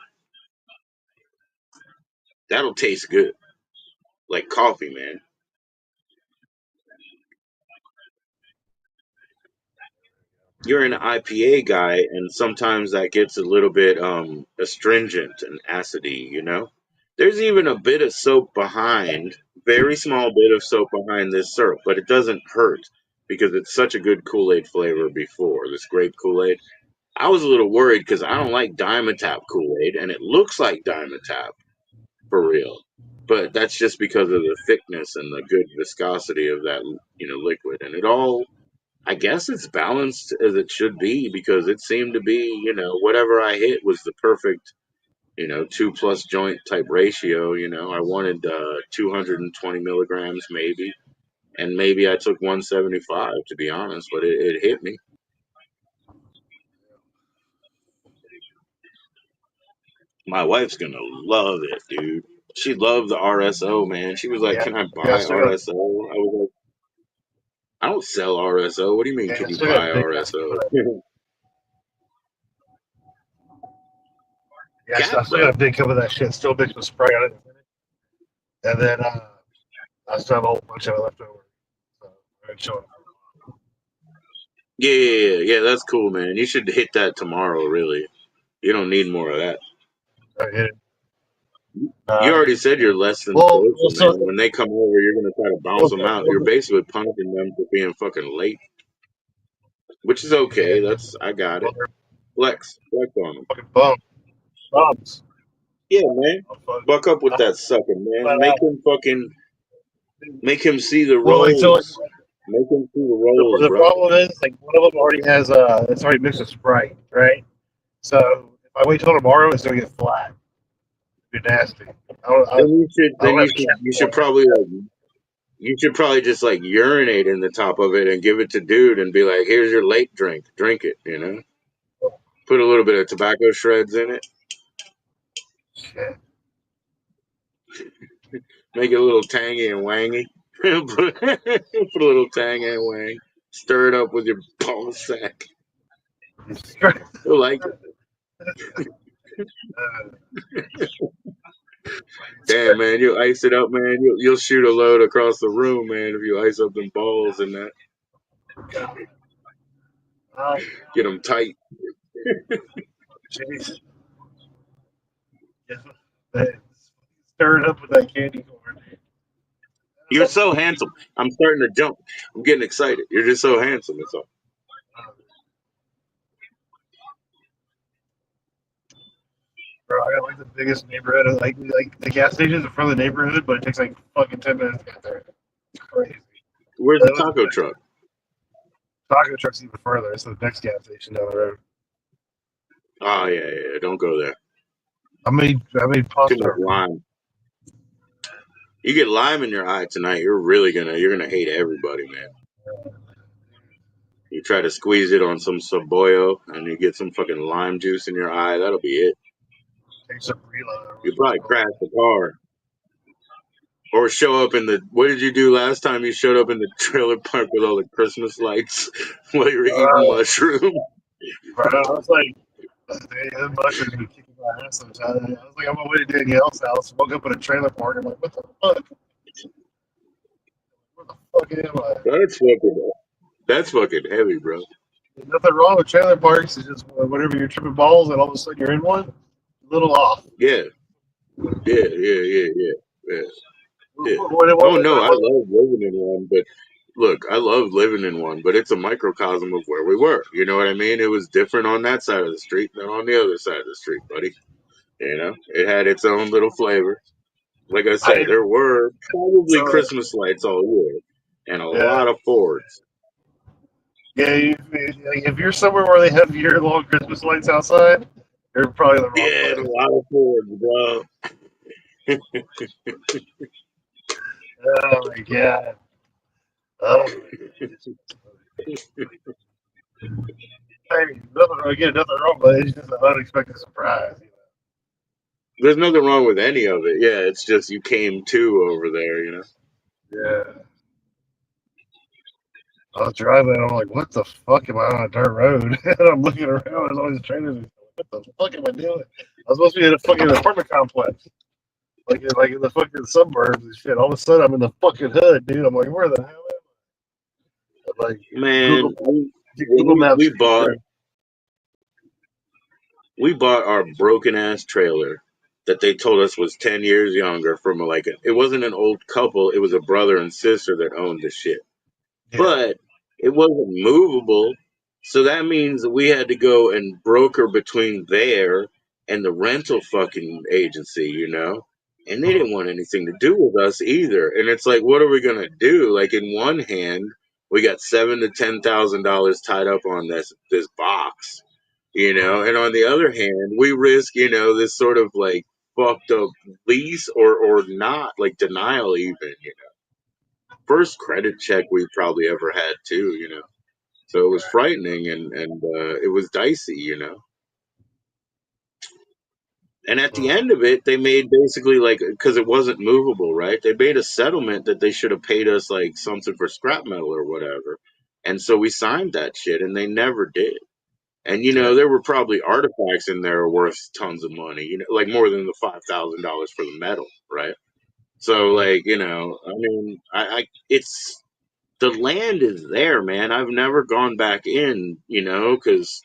That'll taste good, like coffee, man. You're an IPA guy, and sometimes that gets a little bit astringent and acidy. There's even a bit of soap behind, very small bit of soap behind this syrup, but it doesn't hurt because it's such a good Kool-Aid flavor before, this grape Kool-Aid. I was a little worried because I don't like Dimetapp Kool-Aid, and it looks like Dimetapp for real. But that's just because of the thickness and the good viscosity of that, liquid. And it all, I guess it's balanced as it should be because it seemed to be, whatever I hit was the perfect, 2+ joint type ratio. I wanted 220 milligrams maybe, and maybe I took 175 to be honest, but it hit me. My wife's gonna love it, dude. She loved the RSO, man. She was like, Yeah, "Can I yeah, I buy still got, RSO?" I was like, "I don't sell RSO. What do you mean? yeah, Can I you still got a buy big ass cup of RSO?" that. Yeah, I Cat still got bro. a big cup of that shit. Still mixed with Sprite on it, and then I still have a whole bunch of it left over. So I'm gonna show it. Yeah. That's cool, man. You should hit that tomorrow. Really, you don't need more of that. I hit it. You Yeah. already said you're less than Well, social, man. so When they come over, you're gonna try to bounce them out. You're basically punishing them for being fucking late, which is yeah, okay. I got well, it. they're Flex on them. fucking bums. Yeah, man. I'm fucking, Buck up with I'm that sucker, man. flat out. Make him see the Well, like so, rolls. Make him see the the, rolls, the bro. problem is like one of them already has it's already mixed with Sprite, right? So if I wait till tomorrow, it's gonna get flat. It'd be nasty. Then you should I then don't you have a should cap you should for it. probably just like urinate in the top of it and give it to dude and be like, here's your late drink. Drink it. Put a little bit of tobacco shreds in it. Shit. Make it a little tangy and wangy. Put a little tangy and wang. Stir it up with your ball sack. He'll like it. Damn, man, you ice it up, man. You'll shoot a load across the room, man, if you ice up them balls and that. Oh, Get them tight. jeez. Stir it up with that candy corn. You're so handsome. I'm starting to jump. I'm getting excited. You're just so handsome. It's all. Bro, I got like the biggest neighborhood. Like the gas station's in front of the neighborhood, but it takes like fucking 10 minutes to get there. It's crazy. Where's the The taco truck? taco truck's even further. It's the next gas station down the road. Oh yeah. Don't go there. I made Too pasta. much lime. You get lime in your eye tonight. You're gonna hate everybody, man. You try to squeeze it on some Saboyo and you get some fucking lime juice in your eye. That'll be it. Take some reload. You probably crash the car or show up in the. What did you do last time you showed up in the trailer park with all the Christmas lights while you were eating Uh, mushroom? bro, I was like, the mushrooms be kicking my ass sometimes. I was like, I'm on my way to Danielle's house. Woke up in a trailer park. I'm like, what the fuck? Where the fuck am I? That's fucking heavy, bro. There's nothing wrong with trailer parks. It's just whenever you're tripping balls and all of a sudden you're in one, a little off. Yeah, yeah. Yeah. Oh no, I What, love living in one, but look, I love living in one, but it's a microcosm of where we were. You know what I mean? It was different on that side of the street than on the other side of the street, buddy. It had its own little flavor. Like I I said, there were probably so Christmas lights all year and a yeah. lot of Fords. Yeah, if you're somewhere where they have year-long Christmas lights outside, you're probably in the wrong Yeah, and a place. lot of Fords, bro. Oh my god. Oh, hey, nothing wrong. Again, nothing wrong, but it's just an unexpected surprise. There's nothing wrong with any of it. Yeah, it's just you came to over there. Yeah. I was driving, and I'm like, what the fuck am I on a dirt road? And I'm looking around, there's all these trailers. What the fuck am I doing? I was supposed to be in a fucking apartment complex. Like in the fucking suburbs and shit. All of a sudden, I'm in the fucking hood, dude. I'm like, where the hell am I? Like, Man, Google, when Google we, Maps. we bought we bought our broken ass trailer that they told us was 10 years younger from it wasn't an old couple, it was a brother and sister that owned the shit. Yeah. But it wasn't movable, So that means we had to go and broker between there and the rental fucking agency, you know? And they didn't want anything to do with us either. And it's like, what are we gonna do? Like in one hand, we got $7,000 to $10,000 tied up on this box, you know, and on the other hand, we risk, you know, this sort of like fucked up lease or not, like denial even, you know. First credit check we probably ever had too, you know. So it was frightening and it was dicey, you know. And at the end of it, they made basically like because it wasn't movable, right? They made a settlement that they should have paid us like something for scrap metal or whatever. And so we signed that shit, and they never did. And you know, Yeah. there were probably artifacts in there worth tons of money, you know, like more than the $5,000 for the metal, right? So like, you know, I mean, I it's the land is there, man. I've never gone back in, you know, because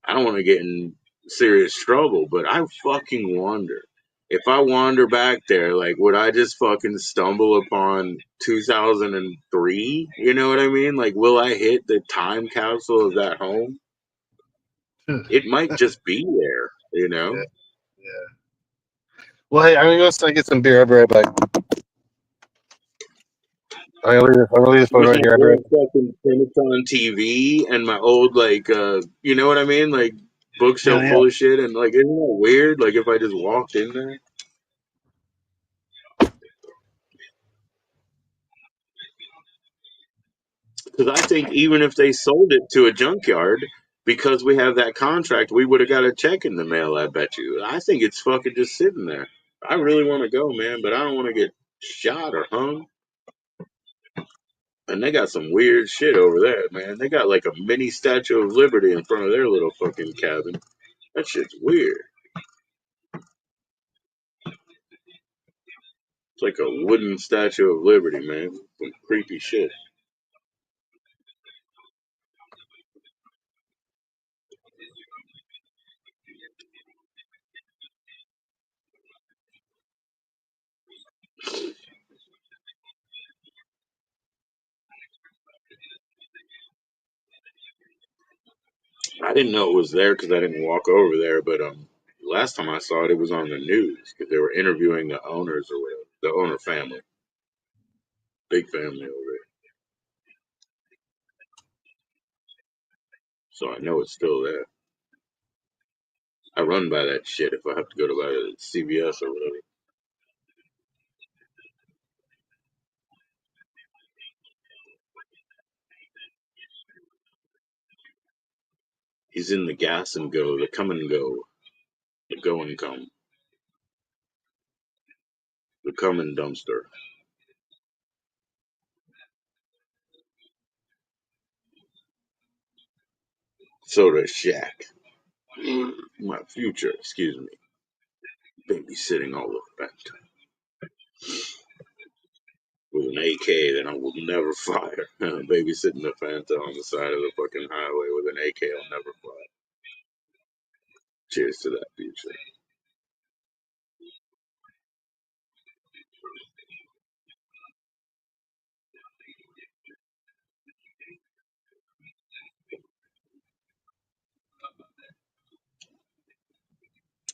I don't want to get in serious trouble, but I fucking wonder if I wander back there, like, would I just fucking stumble upon 2003? You know what I mean? Like, will I hit the time capsule of that home? It might just be there, you know? Yeah. Yeah. Well, hey, I'm gonna go get some beer. I'll be right back. I'm gonna leave this phone With right my here. I'll be right old fucking Pentaton TV and my old, like, you know what I mean? Like, Yeah, bookshelf yeah. full of shit. And, like, isn't that weird? Like, if I just walked in there? Because I think even if they sold it to a junkyard, because we have that contract, we would have got a check in the mail. I bet you. I think it's fucking just sitting there. I really want to go, man, but I don't want to get shot or hung. And they got some weird shit over there, man. They got like a mini Statue of Liberty in front of their little fucking cabin. That shit's weird. It's like a wooden Statue of Liberty, man. Some creepy shit. I didn't know it was there because I didn't walk over there, but last time I saw it, it was on the news because they were interviewing the owners or whatever, the owner family, big family over there. So I know it's still there. I run by that shit if I have to go to like CVS or whatever. He's in the gas and go, the come and go, the go and come, the come and dumpster, soda shack. My future, excuse me, babysitting all of that with an AK that I will never fire. Babysitting the Fanta on the side of the fucking highway with an AK I'll never fire. Cheers to that future.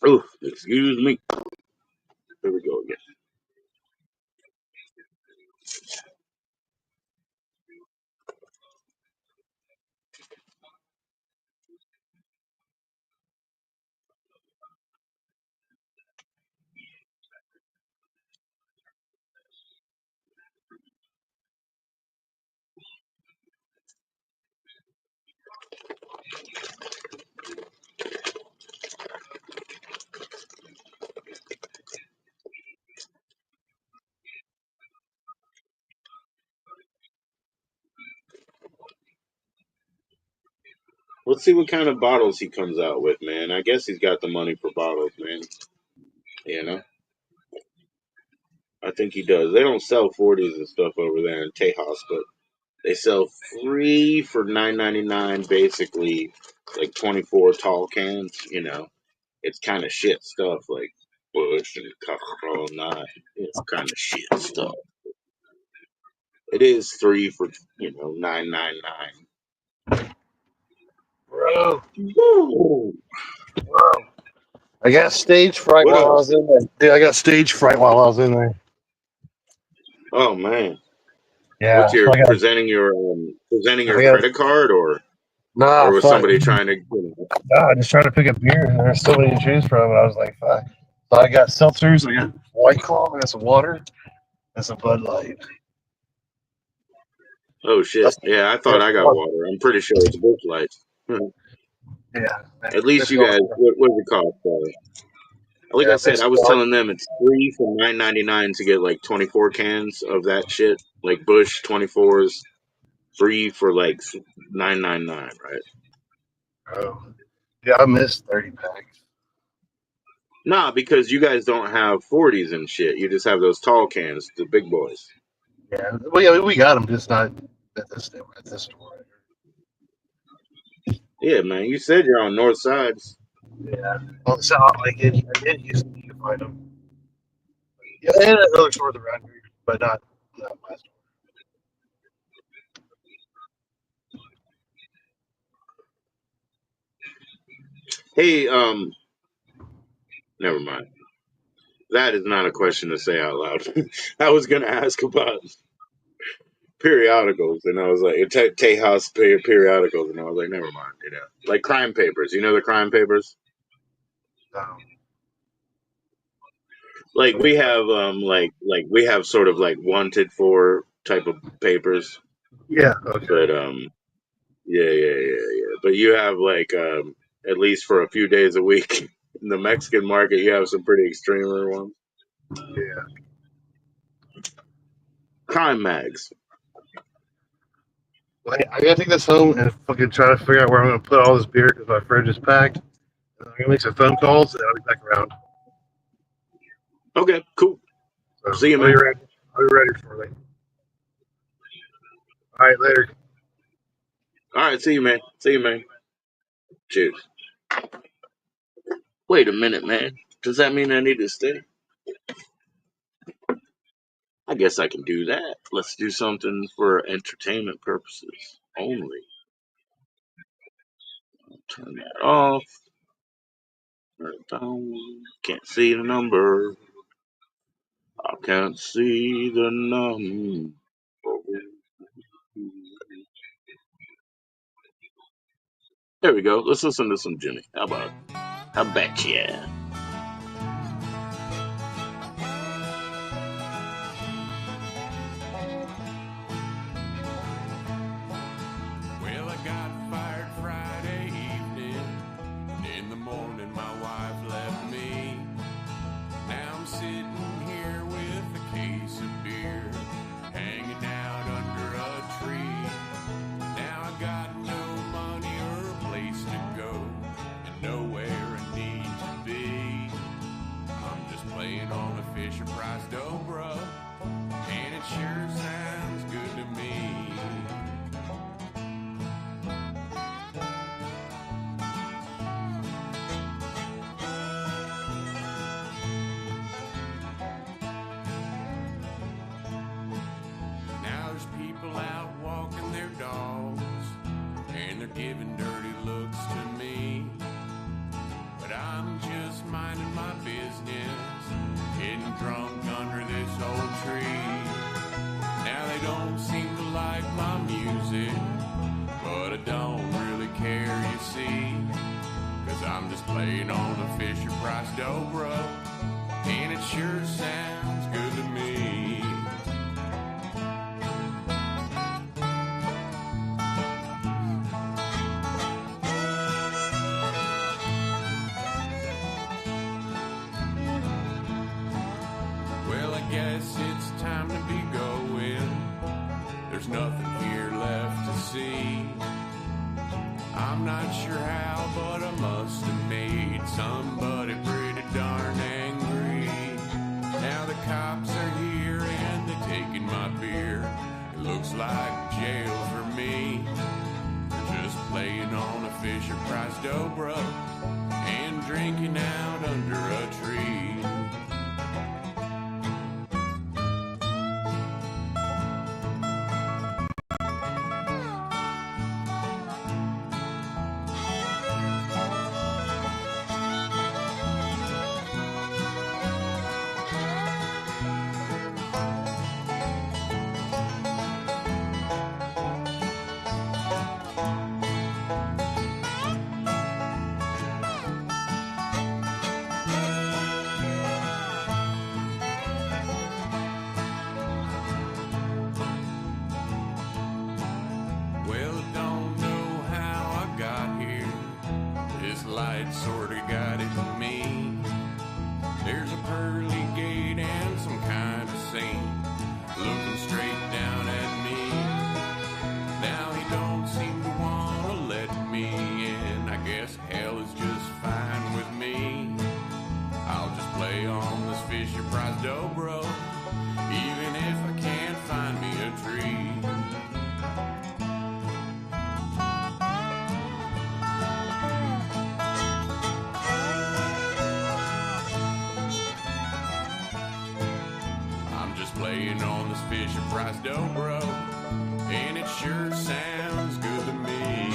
Oh, excuse me. Here we go again. Let's see what kind of bottles he comes out with, man. I guess he's got the money for bottles, man. You know, I think he does. They don't sell 40s and stuff over there in Tejas, but they sell free for 9.99, basically, like 24 tall cans. You know, it's kind of shit stuff like Bush and Corona, you know, kind of shit stuff. It is three for 9.99. Bro, Woo! I got stage fright What while I up? was in there. Dude, I got stage fright while I was in there. Oh man, Yeah, what's so your presenting I your got credit card nah, or was fuck. somebody trying to? Nah, I just tried to pick up beer, and there's so many to choose from, and I was like, fuck. So I got seltzers, I got White Claw, I got some water, and some Bud Light. Oh shit! That's Yeah, I thought that's I got one. water. I'm pretty sure it's Busch Lights. Yeah, At least that's you the guys, only one. what does it cost? Like I Yeah, said, I was basically, telling them it's free for $9.99 to get like 24 cans of that shit, like Bush 24s, free for like $9.99, right? oh, yeah, I missed 30 packs. Nah, because you guys don't have 40s and shit. You just have those tall cans, the big boys. Yeah, well, yeah, we got them, just not at this store. Yeah, man. You said you're on North Sides. Yeah, on the south, like in Houston, you can find them. Yeah, and at other stores around here, but not my store. Hey, never mind. That is not a question to say out loud. I was gonna ask about periodicals, and I was like, Tejas periodicals, and I was like, never mind. Like crime papers. You know the crime papers? Um, Like what are you we talking have we have sort of like wanted for type of papers, Yeah, okay. but yeah. But you have like at least for a few days a week in the Mexican market, you have some pretty extremer ones. Yeah. Crime mags. Well, I gotta take this home and fucking try to figure out where I'm gonna put all this beer because my fridge is packed. I'm gonna make some phone calls and I'll be back around. Okay, cool. So See you, I'll be man. ready. I'll be ready shortly. All right, later. All right, see you, man. See you, man. Cheers. Wait a minute, man. Does that mean I need to stay? I guess I can do that. Let's do something for entertainment purposes only. Turn that off. Turn it down. Can't see the number. I can't see the number. There we go. Let's listen to some Jimmy. How about it? I bet ya. Well, I got fired Friday evening. In the morning, my wife left me. Now I'm sitting here with a case of beer, hanging out under a tree. Now I got no money or a place to go, and nowhere I need to be. I'm just playing on a Fisher Price Dobra, and it sure sounds good to me. Now there's people out walking their dogs, and they're giving dirty looks to me. But I'm just minding my business, getting drunk under this old tree. Now they don't seem to like my music, but I don't really care, you see. Cause I'm just playing on a Fisher Price Dobra, and it sure sounds good to me. Well, I guess it's time to be going. There's nothing here left to see. I'm not sure how, but I must have made somebody pretty darn angry. Now the cops are here and they're taking my beer. It looks like jail for me. For just playing on a Fisher Price Dobra and drinking out under a tree. that sorta got it in me. There's a pearly gate and some kind of saint looking straight down at me. Now he don't seem to wanna let me in. I guess hell is just fine with me. I'll just play on this Fisher Price dobro, even if I can't find me a tree. I'm just playing on this Fisher Price dobro, and it sure sounds good to me.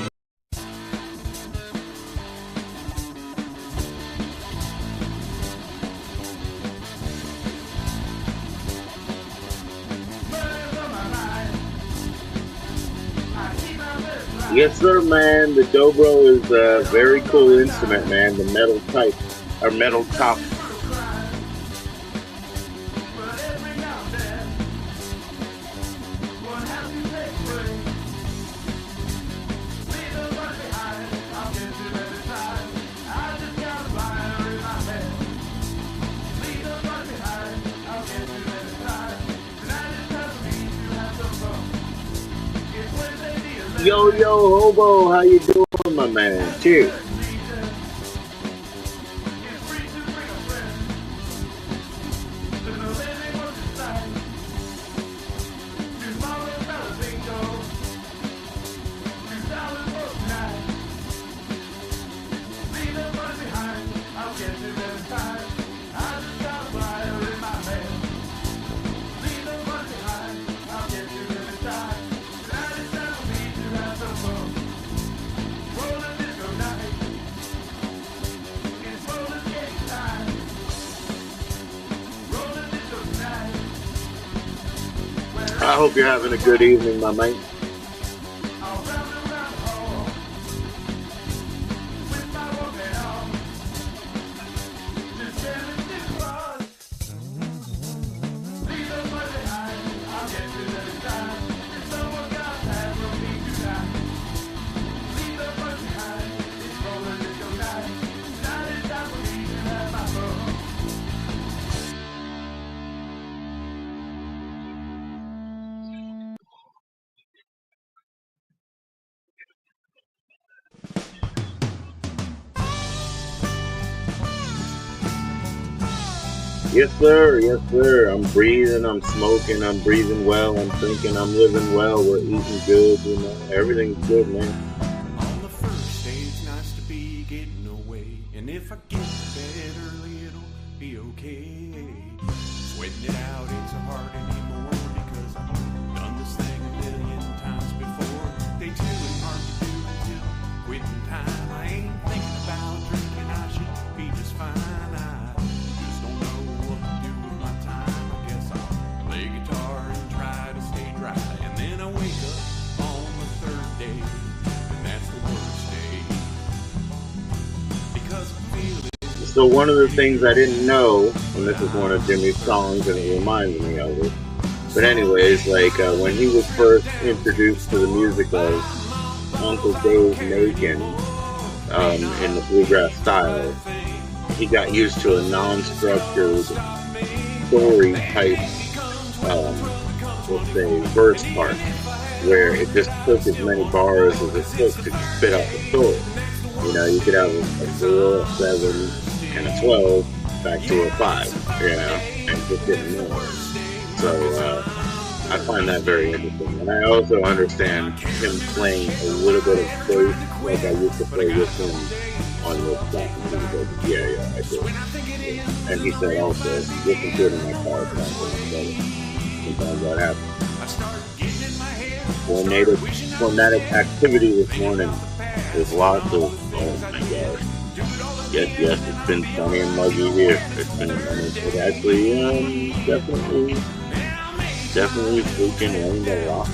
Yes, sir, man. The dobro is a very cool instrument, man. The metal type, or metal top. Yo, hobo, how you doing, my man? Cheers. I hope you're having a good evening, my mate. Yes, sir. Yes, sir. I'm breathing. I'm smoking. I'm breathing well. I'm thinking. I'm living well. We're eating good. You know, everything's good, man. On the first day, it's nice to be getting away. And if I get to bed early, it'll be okay. Sweating it out ain't so hard anymore because I've done this thing a million times before. Day two ain't hard to do until quitting time. I ain't thinking about drinking. I should be just fine. I just don't know what to do with my time. I guess I'll play guitar and try to stay dry. And then I wake up on the third day, and that's the worst day. Because I feel it. So one of the things I didn't know, and this is one of Jimmy's songs, and it reminds me of it. But anyways, like when he was first introduced to the music of Uncle Dave Macon in the bluegrass style, he got used to a non-structured story type, let's say, verse part, where it just took as many bars as it took to spit out the story. You know, you could have a 4, a 7, and a 12 back to a 5, you know, and just getting more. So I find that very interesting. And I also understand him playing a little bit of bass, like I used to play with him on this stuff. And he goes, yeah, I do. And he said also, listen to it in my car. Sometimes that happens. Tornadic activity this morning. There's lots of, oh my God. Yes, it's been sunny and muggy here. It actually, definitely freaking rained a lot.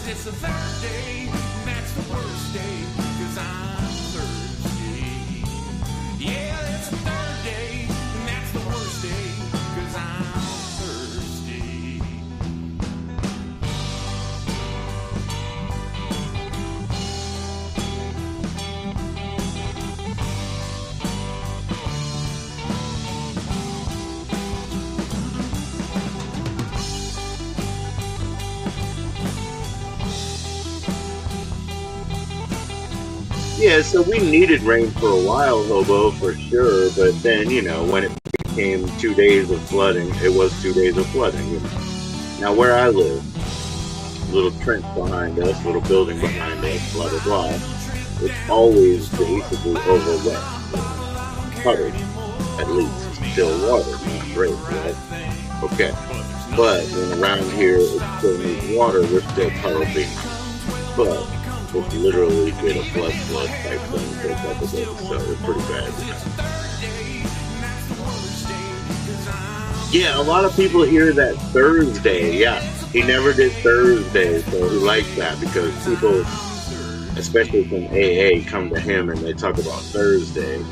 It's the third day, and that's the worst day, 'cause I'm 30. Yeah, so we needed rain for a while, Hobo, for sure. But then, when it became 2 days of flooding, it was 2 days of flooding. Now, where I live, little trench behind us, little building behind us, blah, blah, blah, it's always basically over wet. Puddle, at least. Still water, not great, right? Okay. But when around here it still needs water, we're still puddle being. But it's literally been a flood type thing for a couple days, so it's pretty bad. Yeah, a lot of people hear that Thursday. Yeah, he never did Thursday, so he likes that because people, especially from AA, come to him and they talk about Thursday.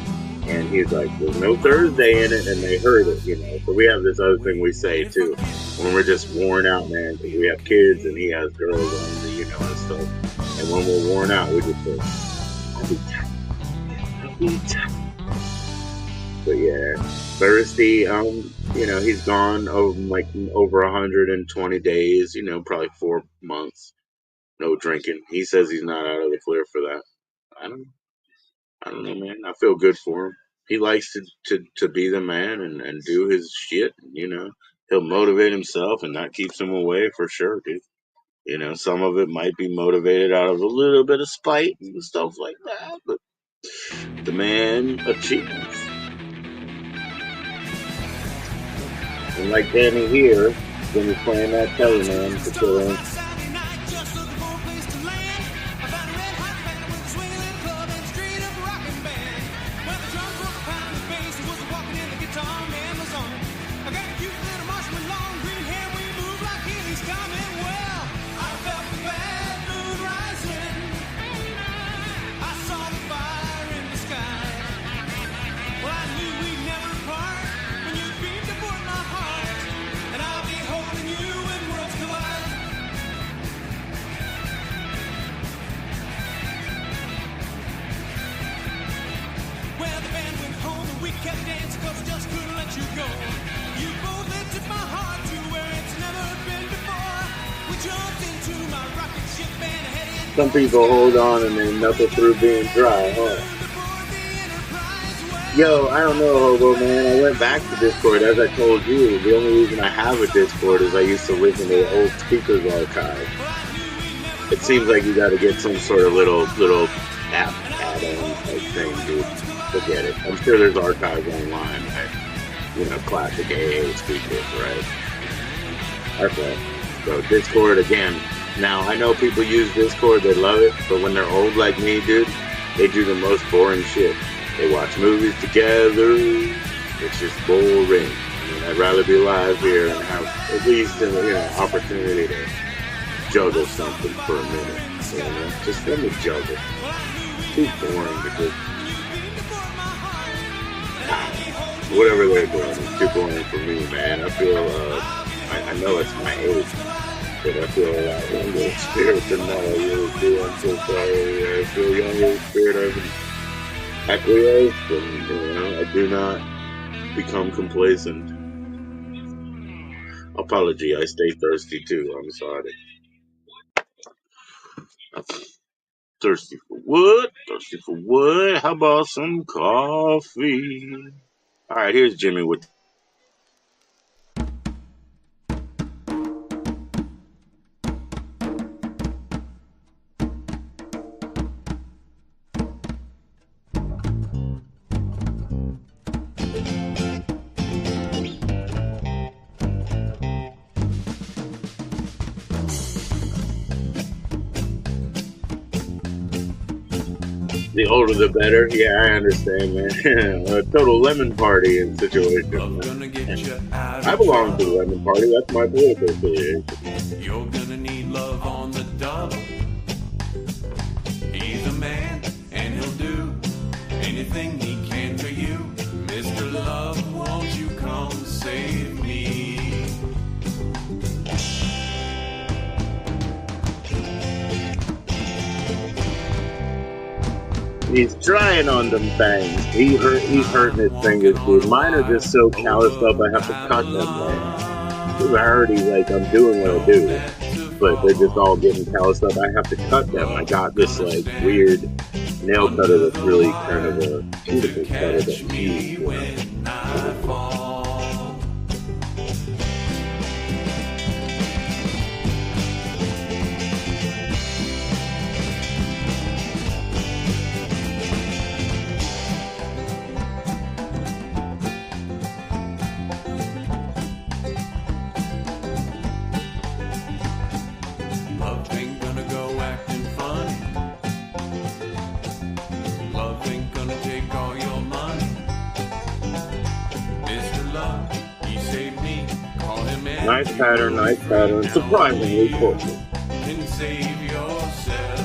And he's like, there's no Thursday in it, and they heard it. So we have this other thing we say, too, when we're just worn out, man, because we have kids, and he has girls on, and stuff. And when we're worn out, we just say, I'll be tired. But yeah, Thursday, he's gone over 120 days, probably 4 months, no drinking. He says he's not out of the clear for that. I don't know, man. I feel good for him. He likes to be the man and do his shit. He'll motivate himself, and that keeps him away for sure, dude. Some of it might be motivated out of a little bit of spite and stuff like that, but the man achieves. And like Danny here, when he's playing that telly, man, for killing. Some people hold on and they knuckle through being dry, huh? Yo, I don't know, Hobo, man. I went back to Discord, as I told you. The only reason I have a Discord is I used to listen to the old speakers archive. It seems like you got to get some sort of little app add-on type thing, dude. Forget it. I'm sure there's archives online, right? Classic AA speakers, right? Okay. So Discord again. Now, I know people use Discord, they love it, but when they're old like me, dude, they do the most boring shit. They watch movies together. It's just boring. I'd rather be live here and have at least an opportunity to juggle something for a minute. Just let me juggle. Too boring because whatever they're doing is too boring for me, man. I feel, I know it's my age. But I feel a lot younger in spirit than now. I really do. I'm so sorry. I feel younger in spirit. I've been acquiesced, and I do not become complacent. Apology. I stay thirsty too. I'm sorry. Thirsty for what? Thirsty for what? How about some coffee? All right. Here's Jimmy with. The older the better. Yeah, I understand, man. A total lemon party in situation. I belong to the lemon party. That's my political affiliation. You're gonna need love on the double. He's a man, and he'll do anything he can for you. Mr. Love, won't you come save me? He's trying on them things. He's hurting his fingers, dude. Mine are just so calloused up I have to cut them, man. Dude, I already, I'm doing what I do. But they're just all getting calloused up. I have to cut them. I got this, weird nail cutter under that's the really kind of wire a to cuticle cutter that catch you use, me when I fall. Love ain't gonna go acting funny. Love ain't gonna take all your money. Mr. Love, he saved me. Call him nice and you pattern, will be nice free. pattern, Now only surprisingly you corporate. can save yourself.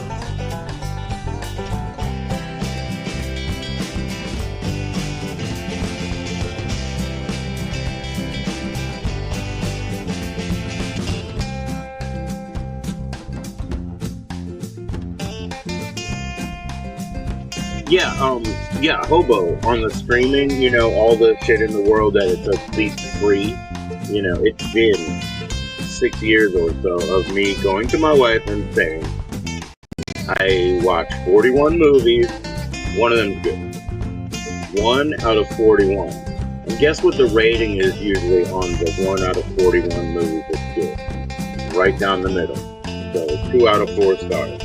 Yeah, Hobo on the streaming, all the shit in the world that it's at least free. It's been 6 years or so of me going to my wife and saying, I watched 41 movies, one of them's good. 1 out of 41. And guess what the rating is usually on the 1 out of 41 movies that's good? Right down the middle. So 2 out of 4 stars.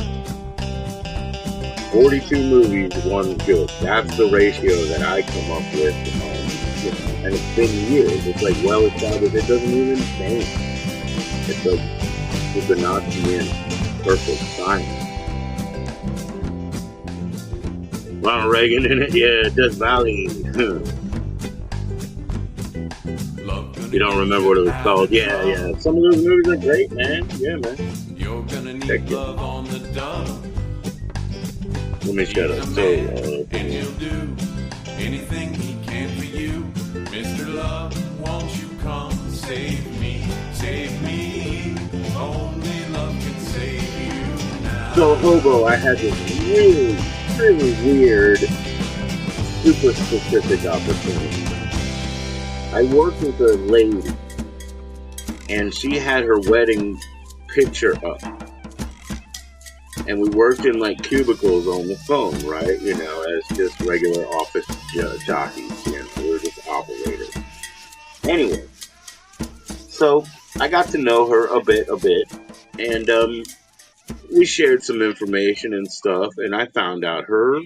42 movies, one's good. That's the ratio that I come up with. And it's been years. It's like well established. It doesn't even change. It's like Fibonaccian perfect science. Ronald Reagan in it? Yeah, Death Valley. You don't remember what it was called? Yeah. Some of those movies are great, man. Yeah, man. You're gonna need love on the dumb. Let me shut up. So, and he'll do anything he can for you. Mr. Love, won't you come save me? Save me. Only love can save you now. So, Hobo, I had this really, really weird, super specific opportunity. I worked with a lady, and she had her wedding picture up. And we worked in like cubicles on the phone, right? As just regular office jockeys. We were just operators. Anyway, so I got to know her a bit, and we shared some information and stuff. And I found out her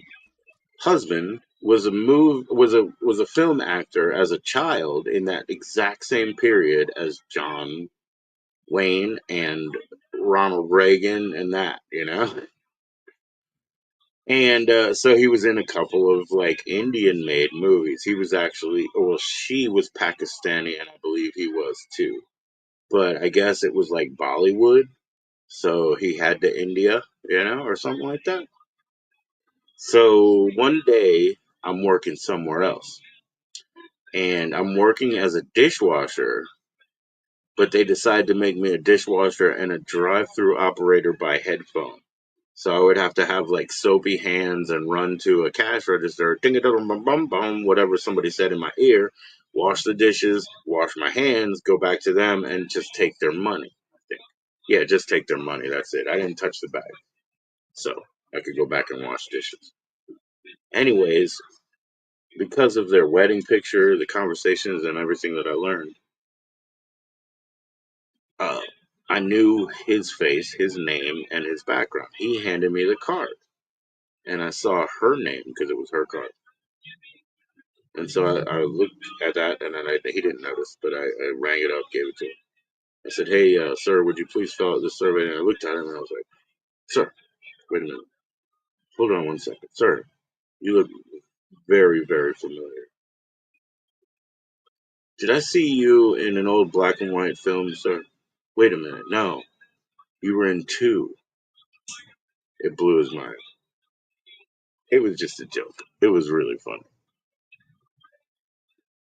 husband was a film actor as a child in that exact same period as John Wayne and Ronald Reagan and that. And so he was in a couple of like Indian made movies. He was actually, well, she was Pakistani, and I believe he was too. But I guess it was like Bollywood. So he had to India, or something like that. So one day I'm working somewhere else, and I'm working as a dishwasher, but they decide to make me a dishwasher and a drive-through operator by headphone. So I would have to have like soapy hands and run to a cash register, ding a bum bum bum, whatever somebody said in my ear, wash the dishes, wash my hands, go back to them, and just take their money. I think. Yeah, just take their money. That's it. I didn't touch the bag, so I could go back and wash dishes. Anyways, because of their wedding picture, the conversations, and everything that I learned, uh, I knew his face, his name, and his background. He handed me the card, and I saw her name because it was her card. And so I looked at that, and then he didn't notice, but I rang it up, gave it to him. I said, "Hey, sir, would you please fill out this survey?" And I looked at him, and I was like, "Sir, wait a minute. Hold on 1 second. Sir, you look very, very familiar. Did I see you in an old black and white film, sir? Wait a minute. No, you were in two." It blew his mind. It was just a joke. It was really funny.